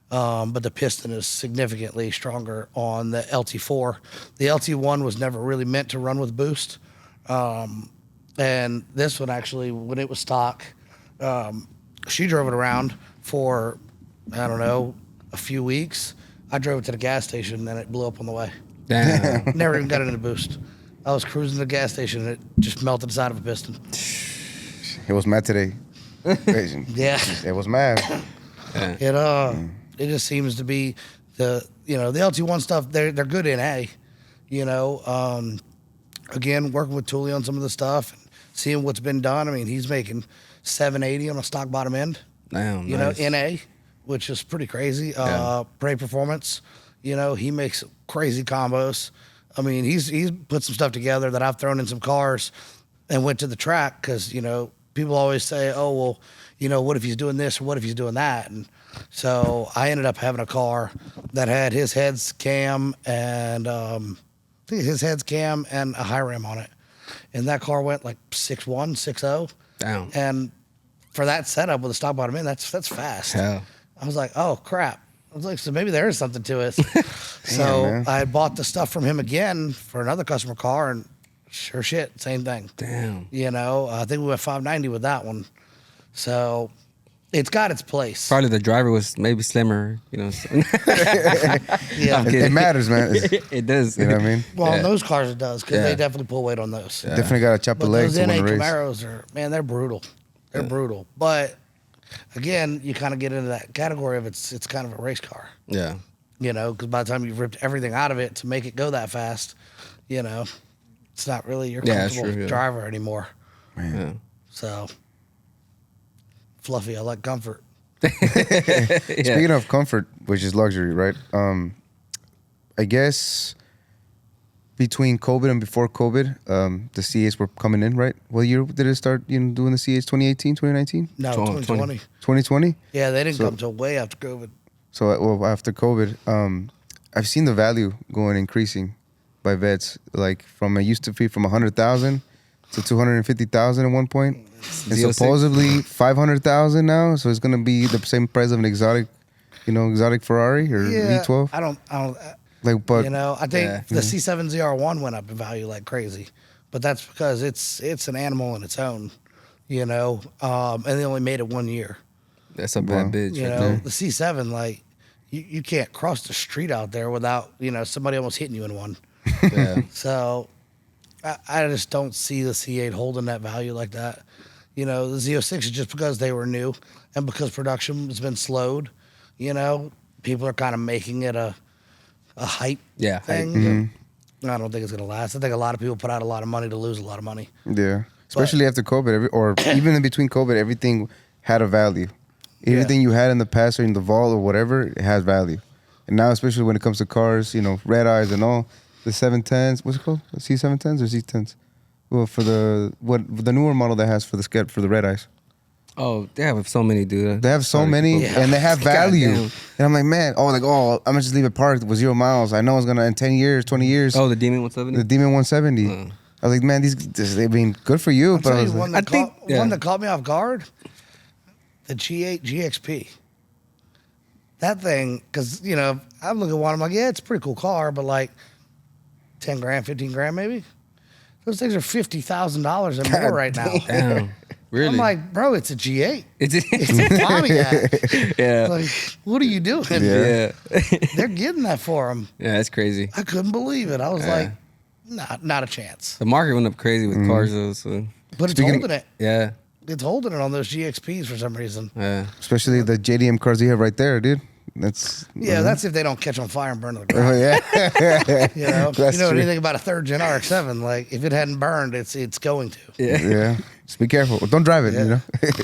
But the piston is significantly stronger on the LT4. The LT1 was never really meant to run with boost. And this one actually, when it was stock, she drove it around for, I don't know, a few weeks. I drove it to the gas station and it blew up on the way. Damn. Never even got it in a boost. I was cruising to the gas station and it just melted the side of a piston. It was mad today. Yeah. It was mad. It just seems to be the LT1 stuff, they're good in A. Again, working with Tully on some of the stuff and seeing what's been done. He's making 780 on a stock bottom end. Damn, nice. In A, which is pretty crazy. Prey Performance, he makes crazy combos. He's put some stuff together that I've thrown in some cars and went to the track because, people always say, oh, well, what if he's doing this or what if he's doing that? And so I ended up having a car that had his head's cam and I think his head's cam and a high rim on it. And that car went like 6.1, 6.0. Damn. And for that setup with a stock bottom end, that's fast. Hell. I was like, oh, crap. I was like, so maybe there is something to it. So man. I bought the stuff from him again for another customer car, and sure shit, same thing. Damn. I think we went 590 with that one. So it's got its place. Probably the driver was maybe slimmer, Yeah. It matters, man. It does. You know what I mean? Well, on those cars it does, because they definitely pull weight on those. Definitely got to chop the But legs those to NA win the race. Camaros are, man, they're brutal. They're brutal. But again, you kind of get into that category of it's kind of a race car. Yeah. Because by the time you've ripped everything out of it to make it go that fast, it's not really your comfortable driver anymore. Man. Yeah. So, fluffy, I like comfort. Speaking of comfort, which is luxury, right? I guess between COVID and before COVID, the C8s were coming in, right? What year did it start doing the C8s? 2018, 2019? No, 2020. 2020? Yeah, they didn't come till way after COVID. So after COVID, I've seen the value increasing by vets. Like it used to be from 100,000 to 250,000 at one point, and supposedly 500,000 now. So it's gonna be the same price of an exotic Ferrari or V12. I don't. But I think the C7 ZR1 went up in value like crazy, but that's because it's an animal in its own. and they only made it 1 year. That's a bad bitch. You right know, there. the C7, like, you can't cross the street out there without, somebody almost hitting you in one. Yeah. So I just don't see the C8 holding that value like that. The Z06 is just because they were new and because production has been slowed. People are kind of making it a hype Yeah, thing. hype. I don't think it's going to last. I think a lot of people put out a lot of money to lose a lot of money. Yeah. Especially after COVID, or even in between COVID, everything had a value. Everything you had in the past or in the vault or whatever, it has value. And now, especially when it comes to cars, red eyes and all, the 710s, what's it called? The C710s or Z10s? Well, for the newer model that has for the red eyes. Oh, they have so many, dude. They have so many, and they have value. Goddamn. And I'm like, man, I'm gonna just leave it parked with 0 miles. I know it's gonna in 10 years, 20 years. Oh, the Demon 170. The Demon 170. I was like, man, they've been good for you. But I was like, one that caught me off guard, the G8 GXP. That thing, because, I look at one, I'm like, yeah, it's a pretty cool car, but like 10 grand, 15 grand maybe. Those things are $50,000 and more right now. Damn. Really? I'm like, bro, it's a G8. It's It's a Pontiac. yeah. Like, what are you doing? Yeah. They're getting that for them. Yeah, that's crazy. I couldn't believe it. I was like, not a chance. The market went up crazy with cars, though. So But it's holding it. yeah, It's holding it on those GXPs for some reason. yeah. especially the JDM cars you have right there, dude. That's That's if they don't catch on fire and burn to the Oh ground. yeah. That's true. Anything about a third gen RX-7? Like, if it hadn't burned, it's going to. Yeah. Just be careful. Don't drive it.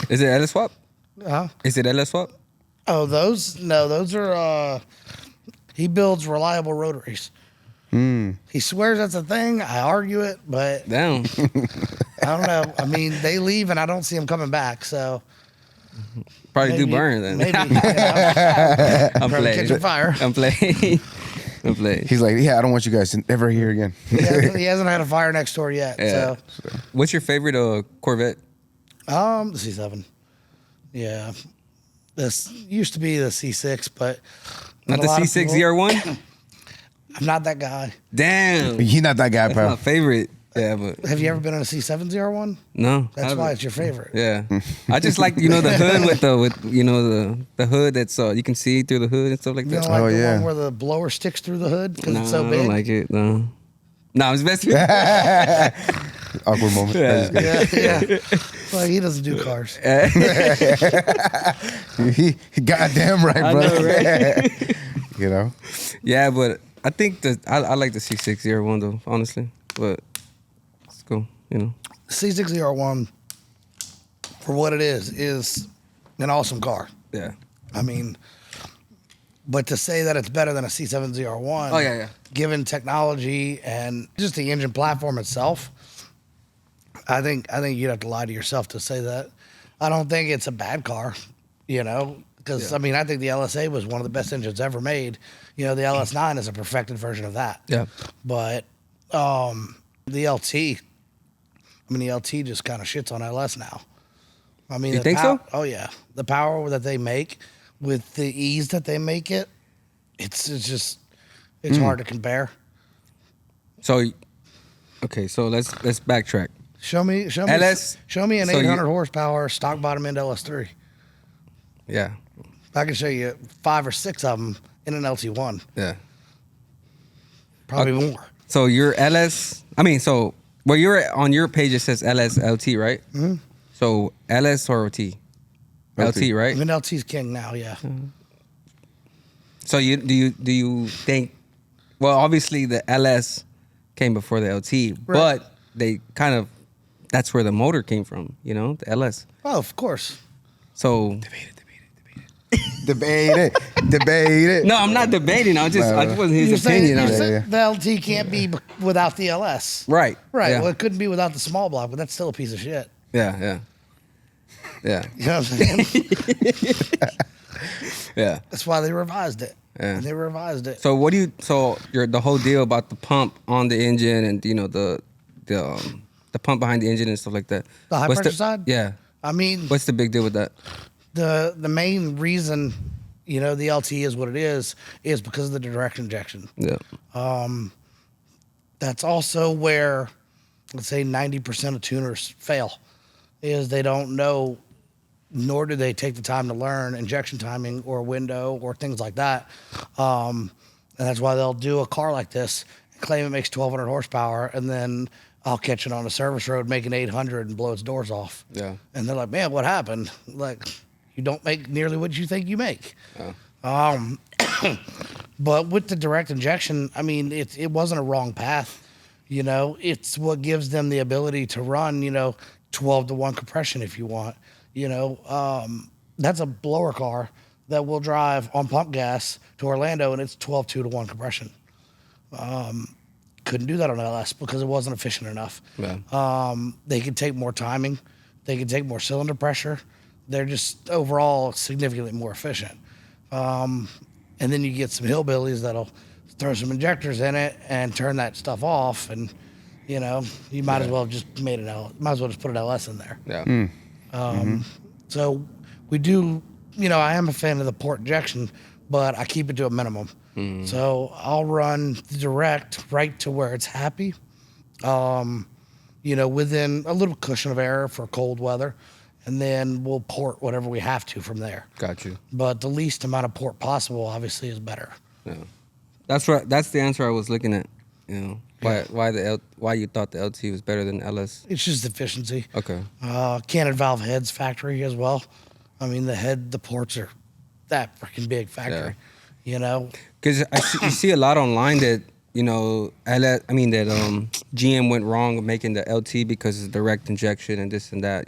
Is it LS swap? Huh? Is it LS swap? Oh, those are. He builds reliable rotaries. He swears that's a thing. I argue it, but Damn. I don't know. I mean, they leave and I don't see them coming back. So Probably do burn then. Maybe. I'm Probably playing. catch on fire. I'm playing. I'm playing. He's like, yeah, I don't want you guys to ever hear again. He hasn't had a fire next door yet. Yeah. So What's your favorite Corvette? the C7. Yeah. This used to be the C6, but Not the a lot of C6 people- ZR1? I'm not that guy. Damn. He's not that guy, That's my pal. favorite. Yeah, but Have you ever been in a C7 ZR1? no. That's haven't. why it's your favorite. Yeah, I just like the hood with the hood that's you can see through the hood and stuff like You that. know, like Oh, the yeah. one where the blower sticks through the hood because No, it's so I big. don't like it. No, I'm just messing. Awkward moment. Yeah. Yeah. Like, he doesn't do cars. He goddamn right, I brother. know, right? Yeah, but I think that I like the C6 ZR1 though, honestly. But it's cool, C6 ZR1, for what it is an awesome car. Yeah. I mean, but to say that it's better than a C7 ZR1, Oh, yeah. given technology and just the engine platform itself, I think you'd have to lie to yourself to say that. I don't think it's a bad car, because Yeah. I mean, I think the LSA was one of the best engines ever made. The LS9 is a perfected version of that. Yeah. But the LT, the LT just kind of shits on LS now. I mean, You think so? Oh yeah, the power that they make with the ease that they make it, it's hard to compare. So, okay, so let's backtrack. Show me LS show me an so 800 horsepower stock bottom end LS3. Yeah. I can show you 5 or 6 of them in an LT1, Yeah. probably more. So your you're on your page it says LS LT, right? Mm-hmm. So LS or OT? LT, right? I mean, LT's king now, yeah. So do you think? Well, obviously the LS came before the LT, but they kind of that's where the motor came from, the LS. Oh, of course. So Debate it. no, I'm not debating. I just wasn't his You're saying, opinion. you're on it. saying the LT can't be without the LS. Right. Right. Yeah. Well, it couldn't be without the small block, but that's still a piece of shit. Yeah. Yeah. You know what I'm saying? Yeah. That's why they revised it. Yeah. They revised it. So the whole deal about the pump on the engine and the pump behind the engine and stuff like that. The high What's pressure side? Yeah. I mean, What's the big deal with that? the main reason, the LT is what it is because of the direct injection. Yeah. That's also where, let's say, 90% of tuners fail, is they don't know, nor do they take the time to learn injection timing or window or things like that. And that's why they'll do a car like this and claim it makes 1,200 horsepower, and then I'll catch it on a service road making 800 and blow its doors off. Yeah. And they're like, man, what happened? Like, you don't make nearly what you think you make. Yeah. But with the direct injection, I mean, it wasn't a wrong path. You know, it's what gives them the ability to run, 12-to-1 compression if you want. That's a blower car that will drive on pump gas to Orlando, and it's 12-2-to-1 compression. Couldn't do that on LS because it wasn't efficient enough. Yeah. They could take more timing. They could take more cylinder pressure. They're just overall significantly more efficient. And then you get some hillbillies that'll throw some injectors in it and turn that stuff off, and you might as well have just might as well just put an LS in there. Yeah. So we do, I am a fan of the port injection, but I keep it to a minimum. So I'll run direct right to where it's happy, within a little cushion of error for cold weather, and then we'll port whatever we have to from there. Got you. But the least amount of port possible, obviously, is better. Yeah. That's right. That's the answer I was looking at. Why you thought the LT was better than LS? It's just efficiency. Okay. Canted valve heads factory as well. I mean, the ports are that freaking big factory. Because you see a lot online that GM went wrong with making the LT because it's direct injection and this and that.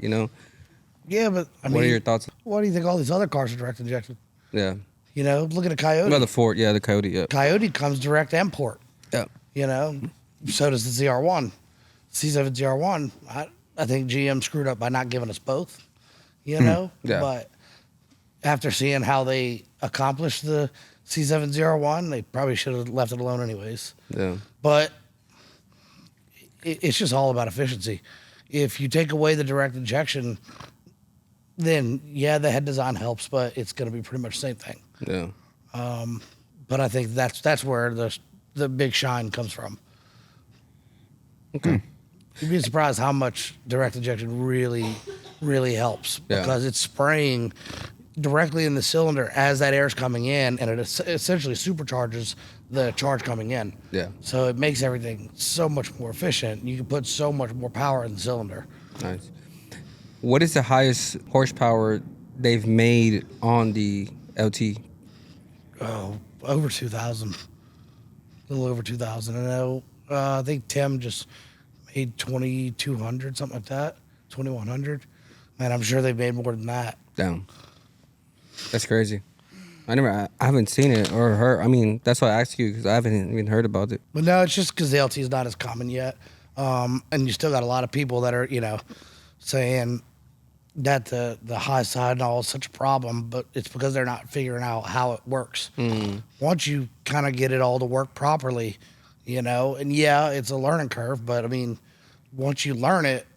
Yeah, but what are your thoughts? Why do you think all these other cars are direct injection? Yeah. Look at a Coyote. Well, the Ford, the Coyote. Yeah. Coyote comes direct and port. Yeah. So does the ZR1. C7 ZR1, I think GM screwed up by not giving us both, Yeah. But after seeing how they accomplished the C7 ZR1, they probably should have left it alone anyways. Yeah. But it's just all about efficiency. If you take away the direct injection, then the head design helps, but it's going to be pretty much the same thing. Yeah. But I think that's where the big shine comes from. Okay. You'd be surprised how much direct injection really, really helps because it's spraying directly in the cylinder as that air's coming in, and it essentially supercharges the charge coming in. Yeah. So it makes everything so much more efficient. You can put so much more power in the cylinder. Nice. What is the highest horsepower they've made on the LT? Oh, over 2,000. A little over 2,000. I know. I think Tim just made 2,200, something like that. 2,100. Man, I'm sure they've made more than that. Damn. That's crazy. I haven't seen it or heard. I mean, that's why I asked you because I haven't even heard about it. But no, it's just because the LT is not as common yet. And you still got a lot of people that are, saying that the high side and all is such a problem, but it's because they're not figuring out how it works. Once you kind of get it all to work properly, and it's a learning curve, but I mean, once you learn it,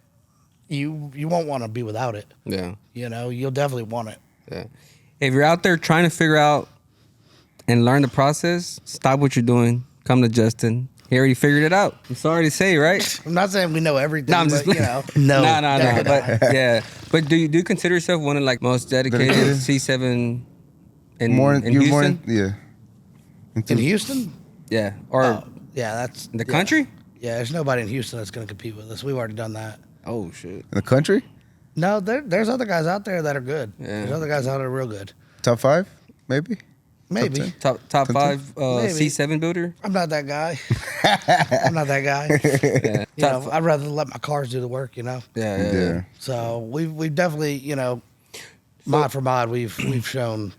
you won't want to be without it. Yeah. You'll definitely want it. Yeah. If you're out there trying to figure out and learn the process, stop what you're doing. Come to Justin. He already figured it out. I'm sorry to say, right? I'm not saying we know everything, No, I'm but, just no. No. But yeah. But do you consider yourself one of like most dedicated C7 in Houston? In Houston? Yeah. Or that's in the country? Yeah, there's nobody in Houston that's going to compete with us. We've already done that. Oh shit. In the country? No, there's other guys out there that are good. Yeah. There's other guys out there real good. Top 5, maybe? Maybe. Top 5 C7 builder? I'm not that guy. Yeah. I'd rather let my cars do the work, Yeah. So we've definitely, mod for mod, we've shown.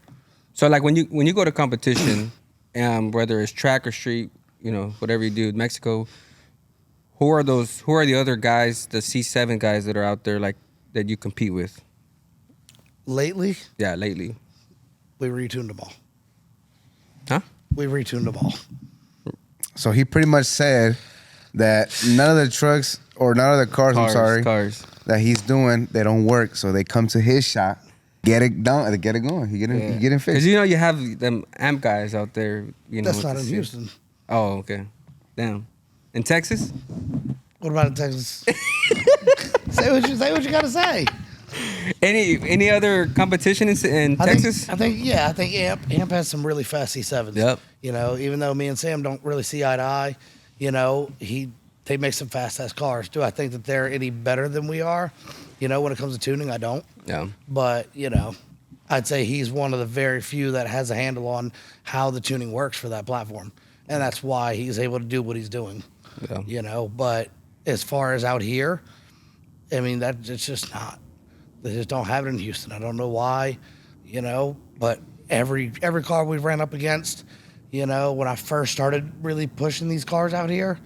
So like when you go to competition, whether it's track or street, whatever you do in Mexico, who are the other guys, the C7 guys that are out there like that you compete with? Lately, we retuned them all. Huh? We retuned them all. So he pretty much said that none of the trucks or none of the cars, that he's doing, they don't work. So they come to his shop, get it done, get it going. He get it fixed. Because you have them amp guys out there. That's not in Houston. Oh, okay. Damn. In Texas? What about in Texas? Say what you got to say. Any other competition in Texas? I think Amp has some really fast C7s. Yep. You know, even though me and Sam don't really see eye to eye, you know, they make some fast ass cars. Do I think that they're any better than we are? You know, when it comes to tuning, I don't. Yeah. But, you know, I'd say he's one of the very few that has a handle on how the tuning works for that platform. And that's why he's able to do what he's doing. Yeah. You know, but as far as out here, I mean, it's just not. They just don't have it in Houston. I don't know why, you know, but every car we've ran up against, you know, when I first started really pushing these cars out here,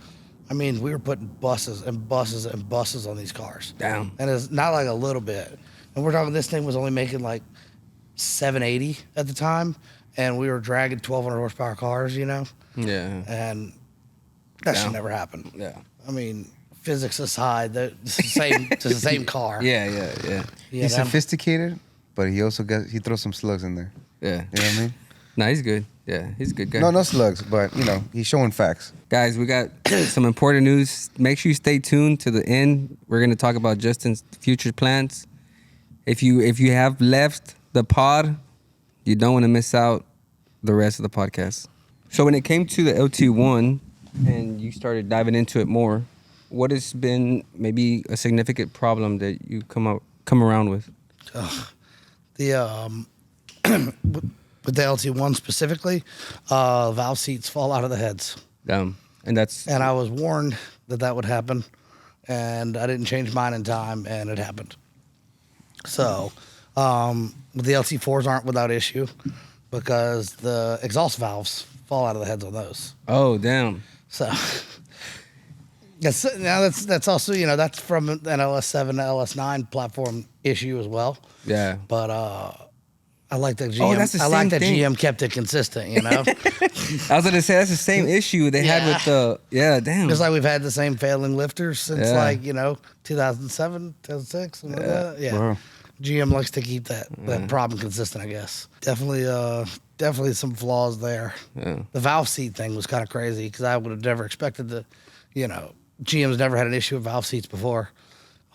I mean, we were putting buses and buses and buses on these cars. Damn. And it's not like a little bit. And we're talking, this thing was only making like 780 at the time, and we were dragging 1,200 horsepower cars, you know? Yeah. And that should never happen. Yeah. I mean, physics aside, it's the same car. Yeah. You He's know? sophisticated, but he throws some slugs in there. Yeah. You know what I mean? Nah, he's good. Yeah, he's a good guy. No slugs, but you know, he's showing facts. Guys, we got some important news. Make sure you stay tuned to the end. We're going to talk about Justin's future plans. If you have left the pod, you don't want to miss out the rest of the podcast. So when it came to the LT1 and you started diving into it more, what has been maybe a significant problem that you come around with? With the LT1 specifically, valve seats fall out of the heads. And I was warned that would happen, and I didn't change mine in time, and it happened. So, the LT4s aren't without issue because the exhaust valves fall out of the heads on those. Oh, damn. So, that's also, you know, that's from an LS7 to LS9 platform issue as well. Yeah. But I like that GM. Oh, that's the I like same that thing. GM kept it consistent, you know? I was going to say, that's the same issue they had with the, damn. Just like we've had the same failing lifters since Yeah. like, you know, 2007, 2006. Something like that. Yeah. Wow. GM likes to keep that problem consistent, I guess. Definitely some flaws there. Yeah. The valve seat thing was kind of crazy because I would have never expected GM's never had an issue with valve seats before.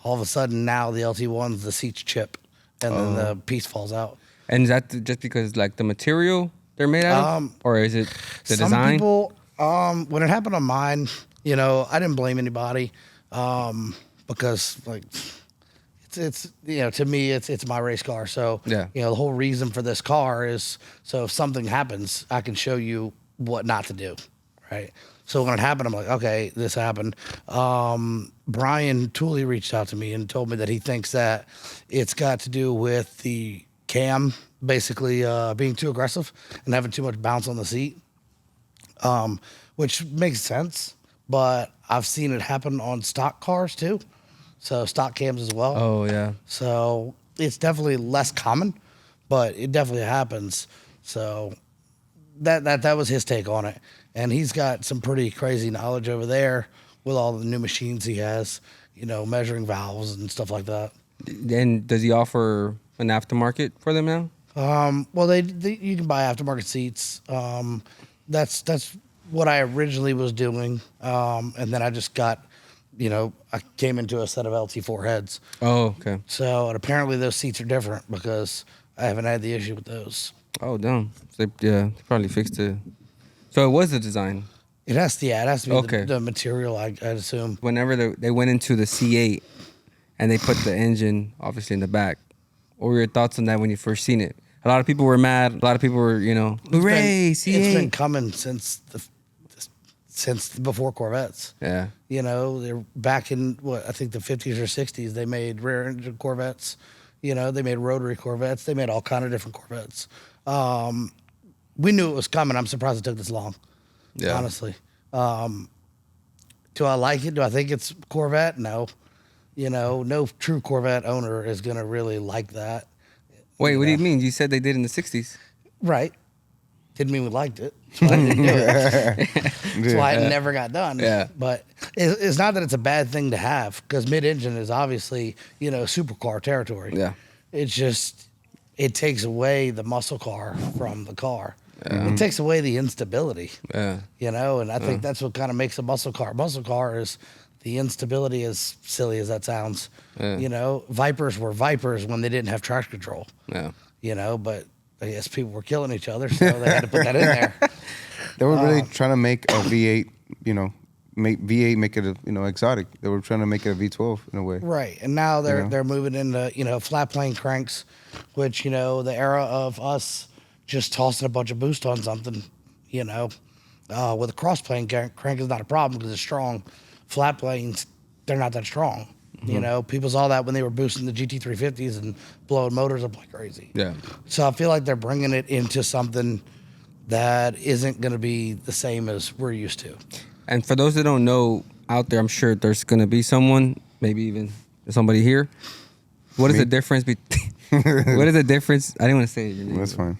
All of a sudden now the LT1's, the seats chip and then the piece falls out. And is that just because like the material they're made out of? Or is it the Some design? people, when it happened on mine, you know, I didn't blame anybody because like it's you know, to me it's my race car. So Yeah. you know, the whole reason for this car is so if something happens, I can show you what not to do, right? So when it happened, I'm like, okay, this happened. Brian Tooley reached out to me and told me that he thinks that it's got to do with the cam basically being too aggressive and having too much bounce on the seat, which makes sense. But I've seen it happen on stock cars too, so stock cams as well. Oh, yeah. So it's definitely less common, but it definitely happens. So that was his take on it, and he's got some pretty crazy knowledge over there with all the new machines he has, you know, measuring valves and stuff like that. And does he offer an aftermarket for them now? Well, they you can buy aftermarket seats. That's what I originally was doing, and then I just got, you know, I came into a set of LT4 heads. Oh, okay. So and apparently those seats are different because I haven't had the issue with those. Oh, damn. So they probably fixed it. So it was the design. It has to be Okay. the material, I'd assume. Whenever they went into the C8 and they put the engine obviously in the back, what were your thoughts on that when you first seen it? A lot of people were mad. A lot of people were, you know, hooray, C8. It's been coming since before Corvettes. Yeah. You know, they're back in I think the 50s or 60s. They made rear engine Corvettes. You know, they made rotary Corvettes. They made all kind of different Corvettes. We knew it was coming. I'm surprised it took this long. Yeah. Honestly. Do I like it? Do I think it's Corvette? No. You know, no true Corvette owner is going to really like that. Wait, what do you mean? You said they did in the 60s. Right. Didn't mean we liked it. That's why I didn't do it. That's why it never got done. Yeah. But it's not that it's a bad thing to have, because mid-engine is obviously, you know, supercar territory. Yeah. It's just, it takes away the muscle car from the car. It takes away the instability. Yeah. You know, and I think that's what kind of makes a muscle car. Muscle car is the instability, as silly as that sounds. Yeah. You know, Vipers were Vipers when they didn't have traction control. Yeah. You know, but I guess people were killing each other, so they had to put that in there. They were really trying to make a V8, make it exotic. They were trying to make it a V12 in a way. Right, and now they're know? they're moving into flat plane cranks, which the era of us just tossing a bunch of boost on something, with a cross plane crank is not a problem because it's strong. Flat planes, they're not that strong. People saw that when they were boosting the GT350s and blowing motors up like crazy. Yeah. So I feel like they're bringing it into something that isn't going to be the same as we're used to. And for those that don't know out there, I'm sure there's going to be someone, maybe even somebody here. What is the difference? What is the difference? I didn't want to say your name. That's fine.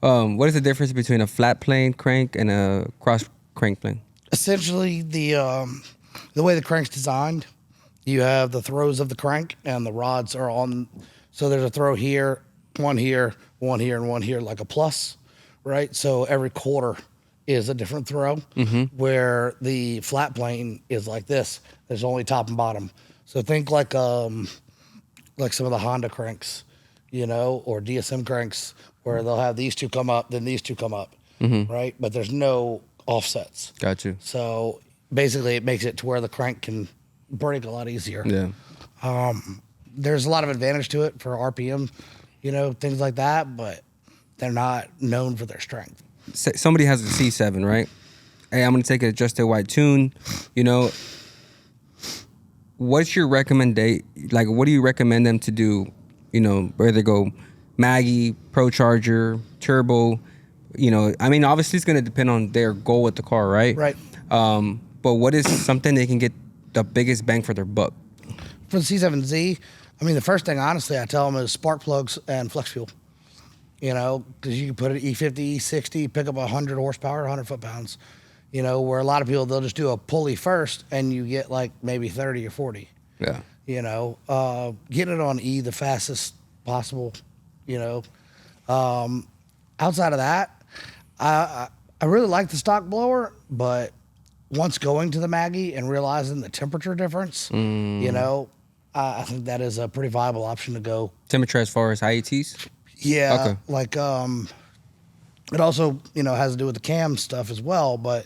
What is the difference between a flat plane crank and a cross crank plane? Essentially, the way the crank's designed, you have the throws of the crank, and the rods are on. So there's a throw here, one here, one here, and one here, like a plus, right? So every quarter is a different throw, where the flat plane is like this. There's only top and bottom. So think like some of the Honda cranks, or DSM cranks, where they'll have these two come up, then these two come up, right? But there's no offsets. Got you. So basically, it makes it to where the crank can break a lot easier. Yeah. There's a lot of advantage to it for RPM, things like that, but they're not known for their strength. Somebody has a C7, right? Hey, I'm going to take an adjusted white tune. What's your recommendation? Like, what do you recommend them to do? Whether they go Maggie, Pro Charger, Turbo. Obviously it's going to depend on their goal with the car, right? Right. But what is something they can get the biggest bang for their buck? For the C7Z, the first thing, honestly, I tell them is spark plugs and flex fuel. Because you can put an E50, E60, pick up 100 horsepower, 100 foot-pounds. Where a lot of people, they'll just do a pulley first, and you get like maybe 30 or 40. Yeah. Get it on E the fastest possible. Outside of that, I really like the stock blower, but once going to the Maggie and realizing the temperature difference, I think that is a pretty viable option to go. Temperature as far as IETs? Yeah. Okay. Like, it also, has to do with the cam stuff as well. But,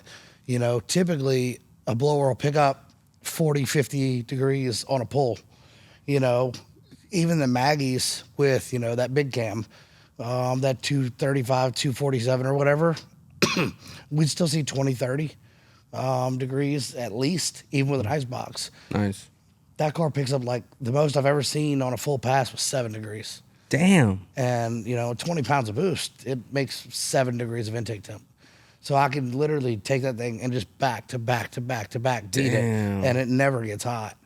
typically a blower will pick up 40, 50 degrees on a pull. Even the Maggies with, that big cam, that 235, 247 or whatever, we'd still see 20, 30 degrees at least, even with an ice box. Nice. That car picks up like the most I've ever seen on a full pass was 7 degrees. Damn. And, 20 pounds of boost, it makes 7 degrees of intake temp. So I can literally take that thing and just back to back to back to back beat it, and it never gets hot.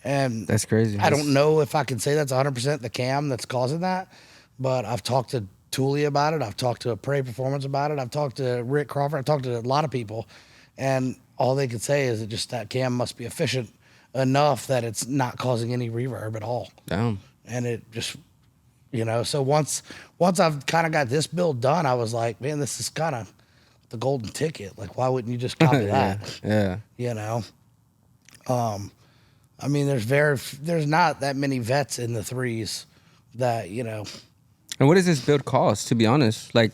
And that's crazy. I don't know if I can say that's 100% the cam that's causing that, but I've talked to Thule about it. I've talked to Prey Performance about it. I've talked to Rick Crawford. I've talked to a lot of people, and all they could say is that just that cam must be efficient enough that it's not causing any reverb at all. Damn. And it just, so once I've kind of got this build done, I was like, man, this is kind of the golden ticket. Like, why wouldn't you just copy that? Yeah. There's not that many vets in the threes that, And what does this build cost, to be honest? Like,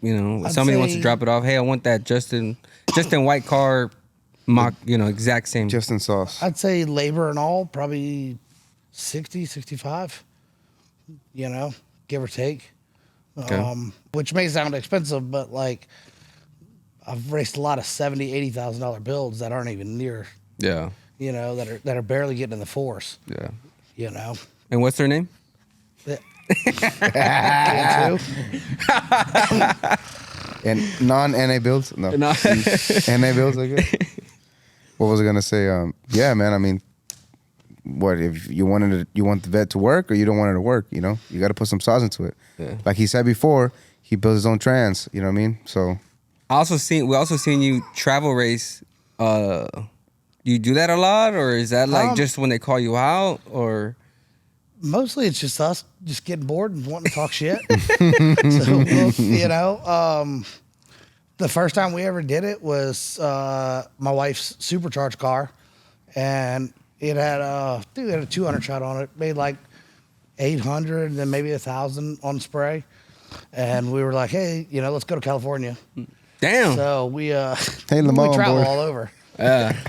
if somebody wants to drop it off, hey, I want that Justin White car, mock, exact same. Justin sauce. I'd say labor and all, probably 60, 65, give or take. Okay. Which may sound expensive, but like I've raced a lot of $70,000, $80,000 builds that aren't even near, Yeah. that are barely getting in the force. Yeah. And what's their name? And non-NA builds? No. No. NA builds, I guess. What was I gonna say? Yeah, man. What if you want the vet to work, or you don't want it to work? You got to put some sauce into it. Yeah. Like he said before, he builds his own trans. You know what I mean? So we also seen you travel race. You do that a lot, or is that like just when they call you out, or? Mostly it's just us just getting bored and wanting to talk shit. The first time we ever did it was my wife's supercharged car, and it had it had a 200 shot on it, made like 800, then maybe 1,000 on spray, and we were like, hey, let's go to California. Damn. So we Hey, we Lamar on travel board. all over.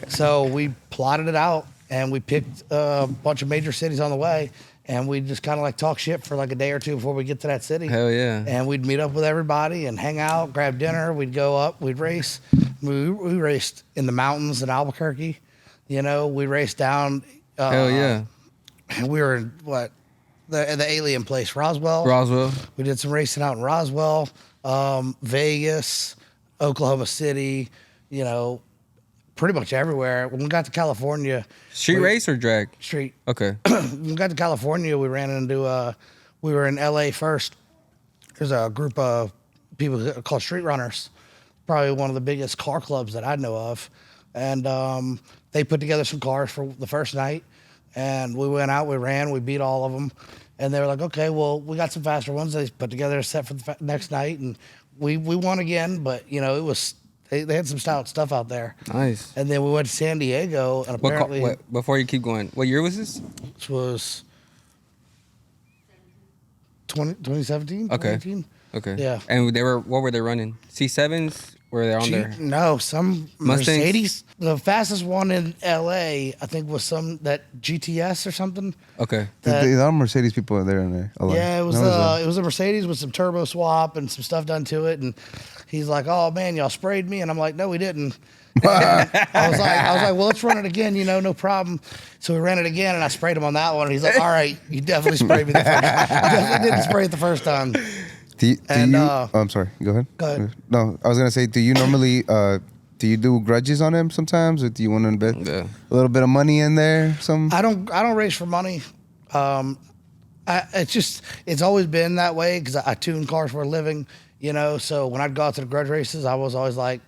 So we plotted it out, and we picked a bunch of major cities on the way, and we just kind of like talk shit for like a day or two before we get to that city. Hell yeah. And we'd meet up with everybody and hang out, grab dinner. We'd go up, we'd race. We raced in the mountains in Albuquerque. We raced down. Hell yeah. And we were in the alien place, Roswell. Roswell. We did some racing out in Roswell, Vegas, Oklahoma City, pretty much everywhere. When we got to California. Street race or drag? Street. Okay. When we got to California, we ran into, we were in LA first. There's a group of people called Street Runners, probably one of the biggest car clubs that I know of. And they put together some cars for the first night. And we went out, we ran, we beat all of them. And they were like, okay, well, we got some faster ones. They put together a set for the next night. And we won again, but, it was... They had some stout stuff out there. Nice. And then we went to San Diego, and apparently... Before you keep going, what year was this? This was 2017, Okay. 2018. Okay. Yeah. And what were they running? C7s? Were they on there? No, some Mustangs? Mercedes. The fastest one in LA, I think, was that GTS or something. Okay. There are Mercedes people there in there. A lot. Yeah, it was No, it was a Mercedes with some turbo swap and some stuff done to it, and he's like, "Oh man, y'all sprayed me," and I'm like, "No, we didn't." I was like, "Well, let's run it again, no problem." So we ran it again, and I sprayed him on that one, and he's like, "All right, you definitely sprayed me the first. You definitely didn't spray it the first time." I'm sorry. Go ahead. Go ahead. No, I was gonna say, do you normally do you do grudges on him sometimes, or do you want to bet a little bit of money in there? I don't race for money. It's always been that way because I tune cars for a living, So when I'd go out to the grudge races, I was always like,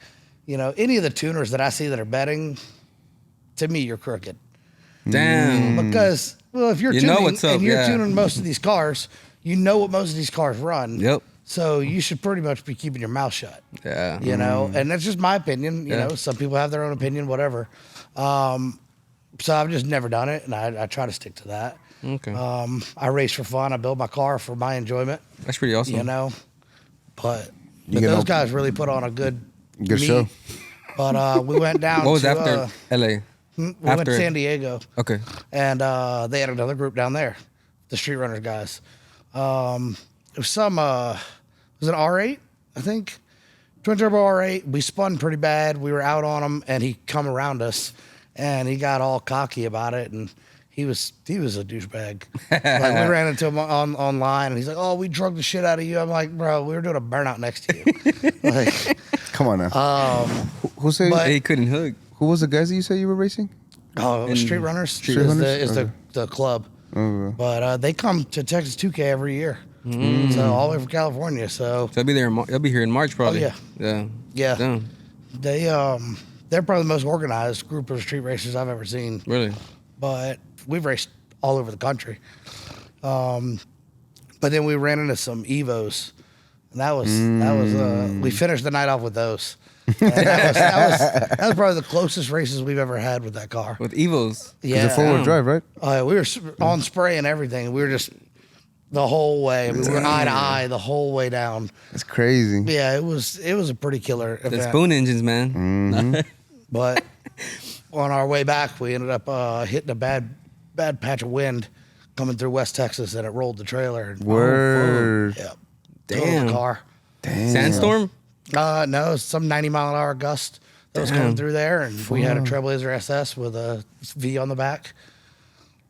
any of the tuners that I see that are betting, to me, you're crooked. Damn. Because if you're tuning what's up, and you're yeah. tuning most of these cars, you know what most of these cars run. Yep. So you should pretty much be keeping your mouth shut. Yeah. And that's just my opinion. You know, some people have their own opinion, whatever. So I've just never done it, and I try to stick to that. Okay. I race for fun. I build my car for my enjoyment. That's pretty awesome. But You those guys really put on a good meet. show. But we went down. What was to, after LA? We went to San Diego. Okay. And they had another group down there, the Street Runners guys. It was some, it was an R8, I think. Twin turbo R8. We spun pretty bad. We were out on him, and he come around us, and he got all cocky about it, and he was a douchebag. Like, we ran into him online, and he's like, "Oh, we drugged the shit out of you." I'm like, "Bro, we were doing a burnout next to you." Like, come on now. Who said He couldn't hook. who was the guys that you said you were racing? Street Runners Street Runners? is the club. Okay. But they come to Texas 2K every year. So all the way from California. So So I'll be here in March probably. yeah. Yeah. yeah, Damn. they're probably the most organized group of street racers I've ever seen. Really? But we've raced all over the country. But then we ran into some Evos, and that was we finished the night off with those. And that was probably the closest races we've ever had with that car. With Evos. Yeah, It's a four-wheel drive, right? we were on spray and everything. We were just the whole way. I mean, we were eye to eye the whole way down. It's crazy. Yeah, it was a pretty killer event. The spoon engines, man. But on our way back, we ended up hitting a bad patch of wind coming through West Texas, and it rolled the trailer. And, Word. yeah, Damn. totaled the car. Damn. Sandstorm? No, some 90-mile-an-hour gust that was coming through there, and we had a Trailblazer SS with a V on the back.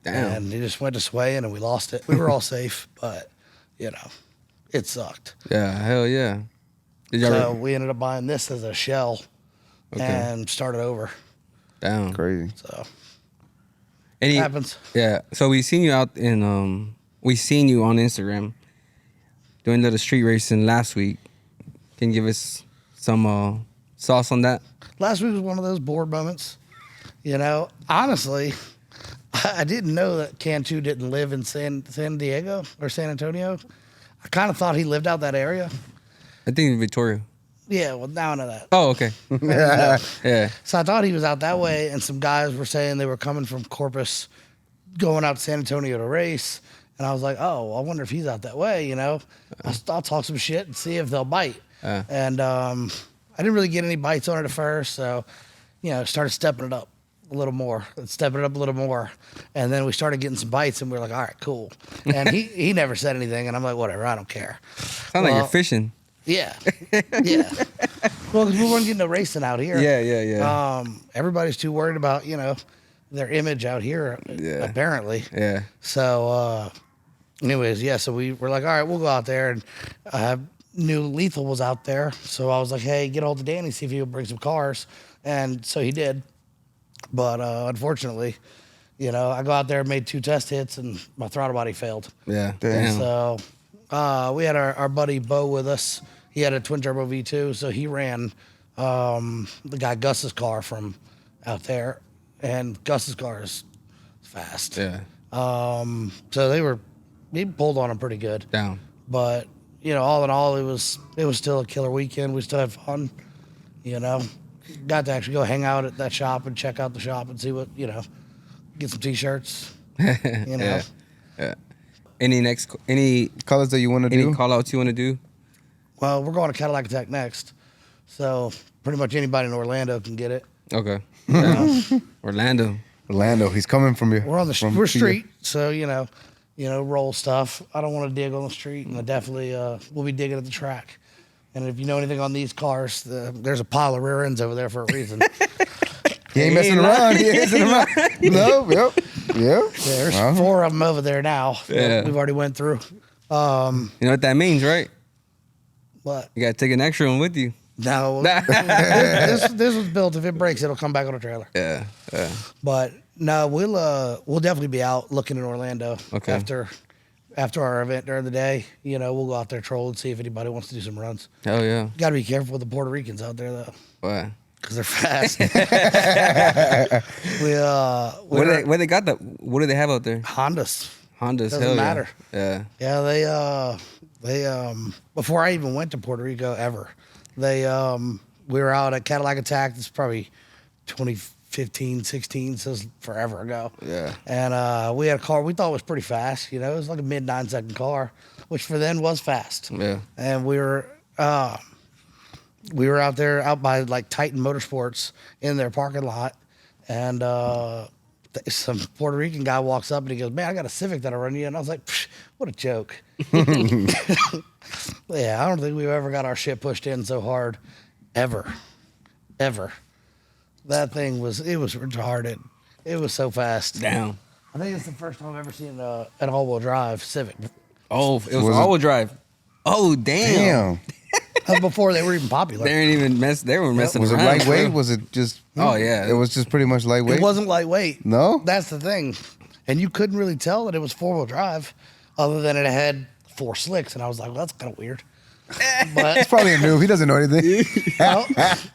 Damn. And it just went to swaying, and we lost it. We were all safe, but it sucked. Yeah, hell yeah. Did y'all So we ended up buying this as a shell and started over. Damn. Crazy. So Any, it happens. Yeah. So we seen you out in we seen you on Instagram doing a little street racing last week. Can you give us some sauce on that? Last week was one of those bored moments. Honestly, I didn't know that Cantu didn't live in San Diego or San Antonio. I kind of thought he lived out that area. I think Victoria. Yeah, well, now I know that. Oh, okay. Yeah. So I thought he was out that way, and some guys were saying they were coming from Corpus, going out to San Antonio to race. And I was like, oh, I wonder if he's out that way, you know? I'll talk some shit and see if they'll bite. And I didn't really get any bites on it at first, so, started stepping it up a little more, and then we started getting some bites, and we were like, all right, cool. And he never said anything, and I'm like, whatever, I don't care. Sounds like you're fishing. Yeah, yeah. Well, because we weren't getting no racing out here. Yeah. Everybody's too worried about their image out here. Yeah. Apparently. Yeah. So, anyways, yeah. So we were like, all right, we'll go out there, and I knew Lethal was out there, so I was like, hey, get hold of Danny, see if he'll bring some cars, and so he did. But unfortunately, I go out there and made 2 test hits, and my throttle body failed. Yeah. Damn. So we had our buddy Bo with us. He had a twin turbo V2, so he ran the guy Gus's car from out there, and Gus's car is fast. Yeah. So he pulled on him pretty good. Down. But all in all, it was still a killer weekend. We still had fun. Got to actually go hang out at that shop and check out the shop and see what get some t-shirts. Yeah. Any colors that you want to do? Any call outs you want to do? Well, we're going to Cadillac Tech next, so pretty much anybody in Orlando can get it. Okay. Yeah. Orlando. He's coming from here. We're on we're street, so roll stuff. I don't want to dig on the street, and I definitely will be digging at the track. And if you know anything on these cars, there's a pile of rear ends over there for a reason. He ain't messing around. No, yep. There's 4 of them over there now. Yeah. We've already went through. You know what that means, right? What? You gotta take an extra one with you. No. this was built. If it breaks, it'll come back on a trailer. Yeah. But no, we'll definitely be out looking in Orlando. Okay. After our event during the day, we'll go out there troll and see if anybody wants to do some runs. Hell yeah. Got to be careful with the Puerto Ricans out there though. Why? Because they're fast. What do they have out there? Hondas. Doesn't Doesn't matter. Yeah. Yeah, they before I even went to Puerto Rico ever, we were out at Cadillac Attack. It's probably 2015, 16, so it's forever ago. Yeah. And we had a car we thought was pretty fast. It was like a mid 9-second car, which for then was fast. Yeah. And we were out there out by like Titan Motorsports in their parking lot, and some Puerto Rican guy walks up and he goes, "Man, I got a Civic that I run you," and I was like, "What a joke." Yeah, I don't think we've ever got our shit pushed in so hard, ever. That thing was retarded. It was so fast. Damn. I think it's the first time I've ever seen an all-wheel drive Civic. Oh, it was all-wheel drive. Oh, damn. Before they were even popular. They weren't messing Was it around. lightweight? Was it just? Oh yeah. It was just pretty much lightweight. It wasn't lightweight. No? That's the thing. And you couldn't really tell that it was four-wheel drive other than it had 4 slicks. And I was like, well, that's kind of weird. But It's probably a noob. He doesn't know anything.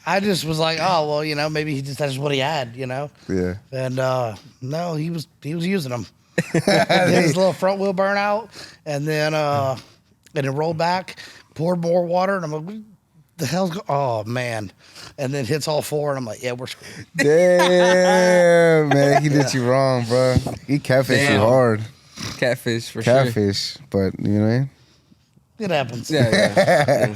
I just was like, oh, well, maybe that's just what he had, Yeah. And no, he was using them. His little front wheel burnout, and then it rolled back, poured more water, and I'm like, what the hell's oh man. And then hits all 4, and I'm like, yeah, we're screwed. Damn, man. He did you wrong, bro. He catfished you hard. Catfish for sure. Catfish, but you know what I mean? It happens. Yeah.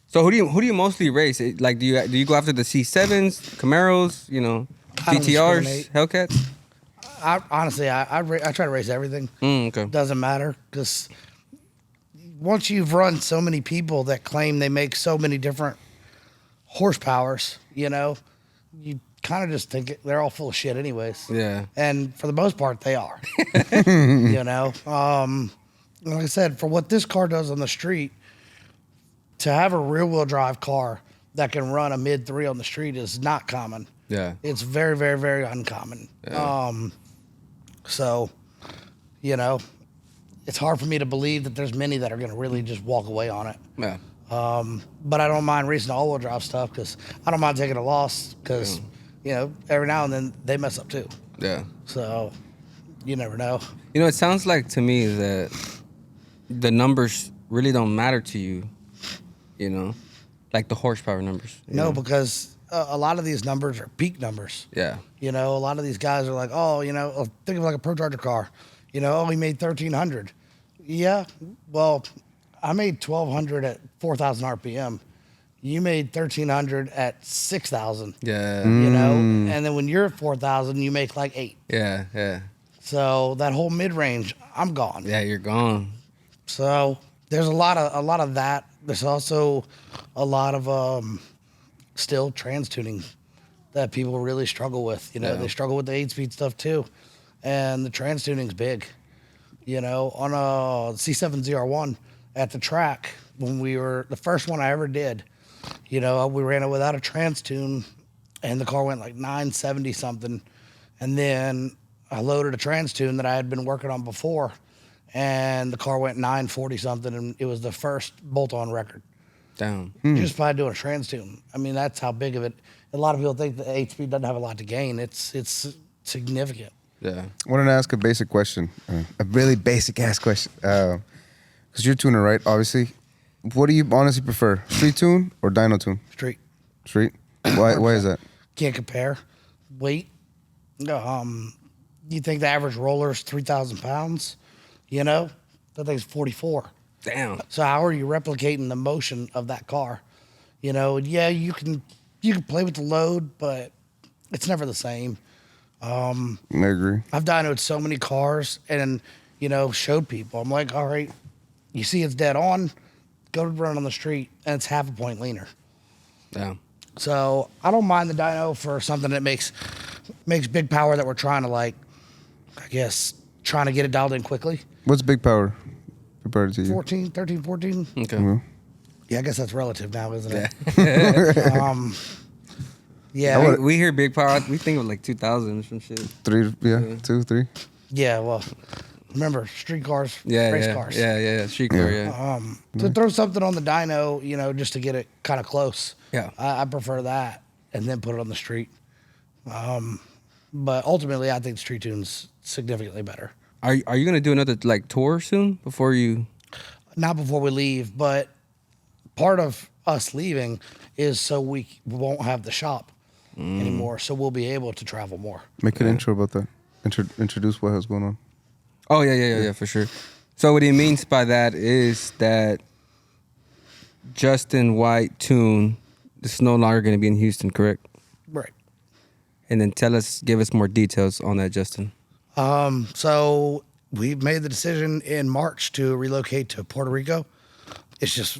So who do you mostly race? Like, do you go after the C7s, Camaros, I don't GTRs, discriminate. Hellcats? Honestly, I try to race everything. Okay. Doesn't matter, because once you've run so many people that claim they make so many different horsepowers, you kind of just think they're all full of shit anyways. Yeah. And for the most part, they are. Like I said, for what this car does on the street, to have a rear-wheel drive car that can run a mid-3 on the street is not common. Yeah. It's very, very, very uncommon. Yeah. So, it's hard for me to believe that there's many that are going to really just walk away on it. Yeah. But I don't mind racing all-wheel drive stuff because I don't mind taking a loss because, every now and then they mess up too. Yeah. So, you never know. It sounds like to me that the numbers really don't matter to you, Like the horsepower numbers. No, because a lot of these numbers are peak numbers. Yeah. You know, a lot of these guys are like, oh, you know, think of like a Pro Charger car. You know, oh, he made 1,300. Yeah, well, I made 1,200 at 4,000 RPM. You made 1,300 at 6,000. Yeah. You know, and then when you're at 4,000, you make like 8. Yeah. Yeah. So that whole mid range, I'm gone. Yeah. You're gone. So there's a lot of that. There's also a lot of still trans tuning that people really struggle with. You know, Yeah. they struggle with the 8-speed stuff too, and the trans tuning's big. You know, on a C7ZR1 at the track when we were the first one I ever did. You know, we ran it without a trans tune, and the car went like 970 something, and then I loaded a trans tune that I had been working on before, and the car went 940 something, and it was the first bolt-on record. Damn. Just by doing a trans tune. I mean, that's how big of it. A lot of people think the 8-speed doesn't have a lot to gain. It's significant. Yeah. I wanted to ask a basic question, a really basic ass question. Because you're a tuner, right? Obviously. What do you honestly prefer, street tune or dyno tune? Street. Street. Why is that? Can't compare. Weight. You think the average roller's 3,000 pounds? You know, that thing's 44. Damn. So how are you replicating the motion of that car? You know, yeah, you can play with the load, but it's never the same. I agree. I've dynoed so many cars and, you know, showed people. I'm like, all right, you see it's dead on, go run on the street, and it's half a point leaner. Damn. So I don't mind the dyno for something that makes big power that we're trying to, like, I guess, trying to get it dialed in quickly. What's big power compared to you? 14, 13, 14. Okay. Yeah, I guess that's relative now, isn't it? Yeah. We hear big power. We think of like 2,000 or some shit. 3, yeah, 2, 3. Yeah, well, remember, street cars, Yeah. race Yeah. cars. Yeah. Street car. Yeah. To throw something on the dyno, you know, just to get it kind of close. Yeah. I prefer that and then put it on the street. But ultimately, I think street tune's significantly better. Are you gonna do another like tour soon before you? Not before we leave, but part of us leaving is so we won't have the shop anymore, so we'll be able to travel more. Make an intro about that. Introduce what's going on. Oh yeah, for sure. So what he means by that is that Justin White Tune is no longer going to be in Houston, correct? Right. And then give us more details on that, Justin. So we made the decision in March to relocate to Puerto Rico. It's just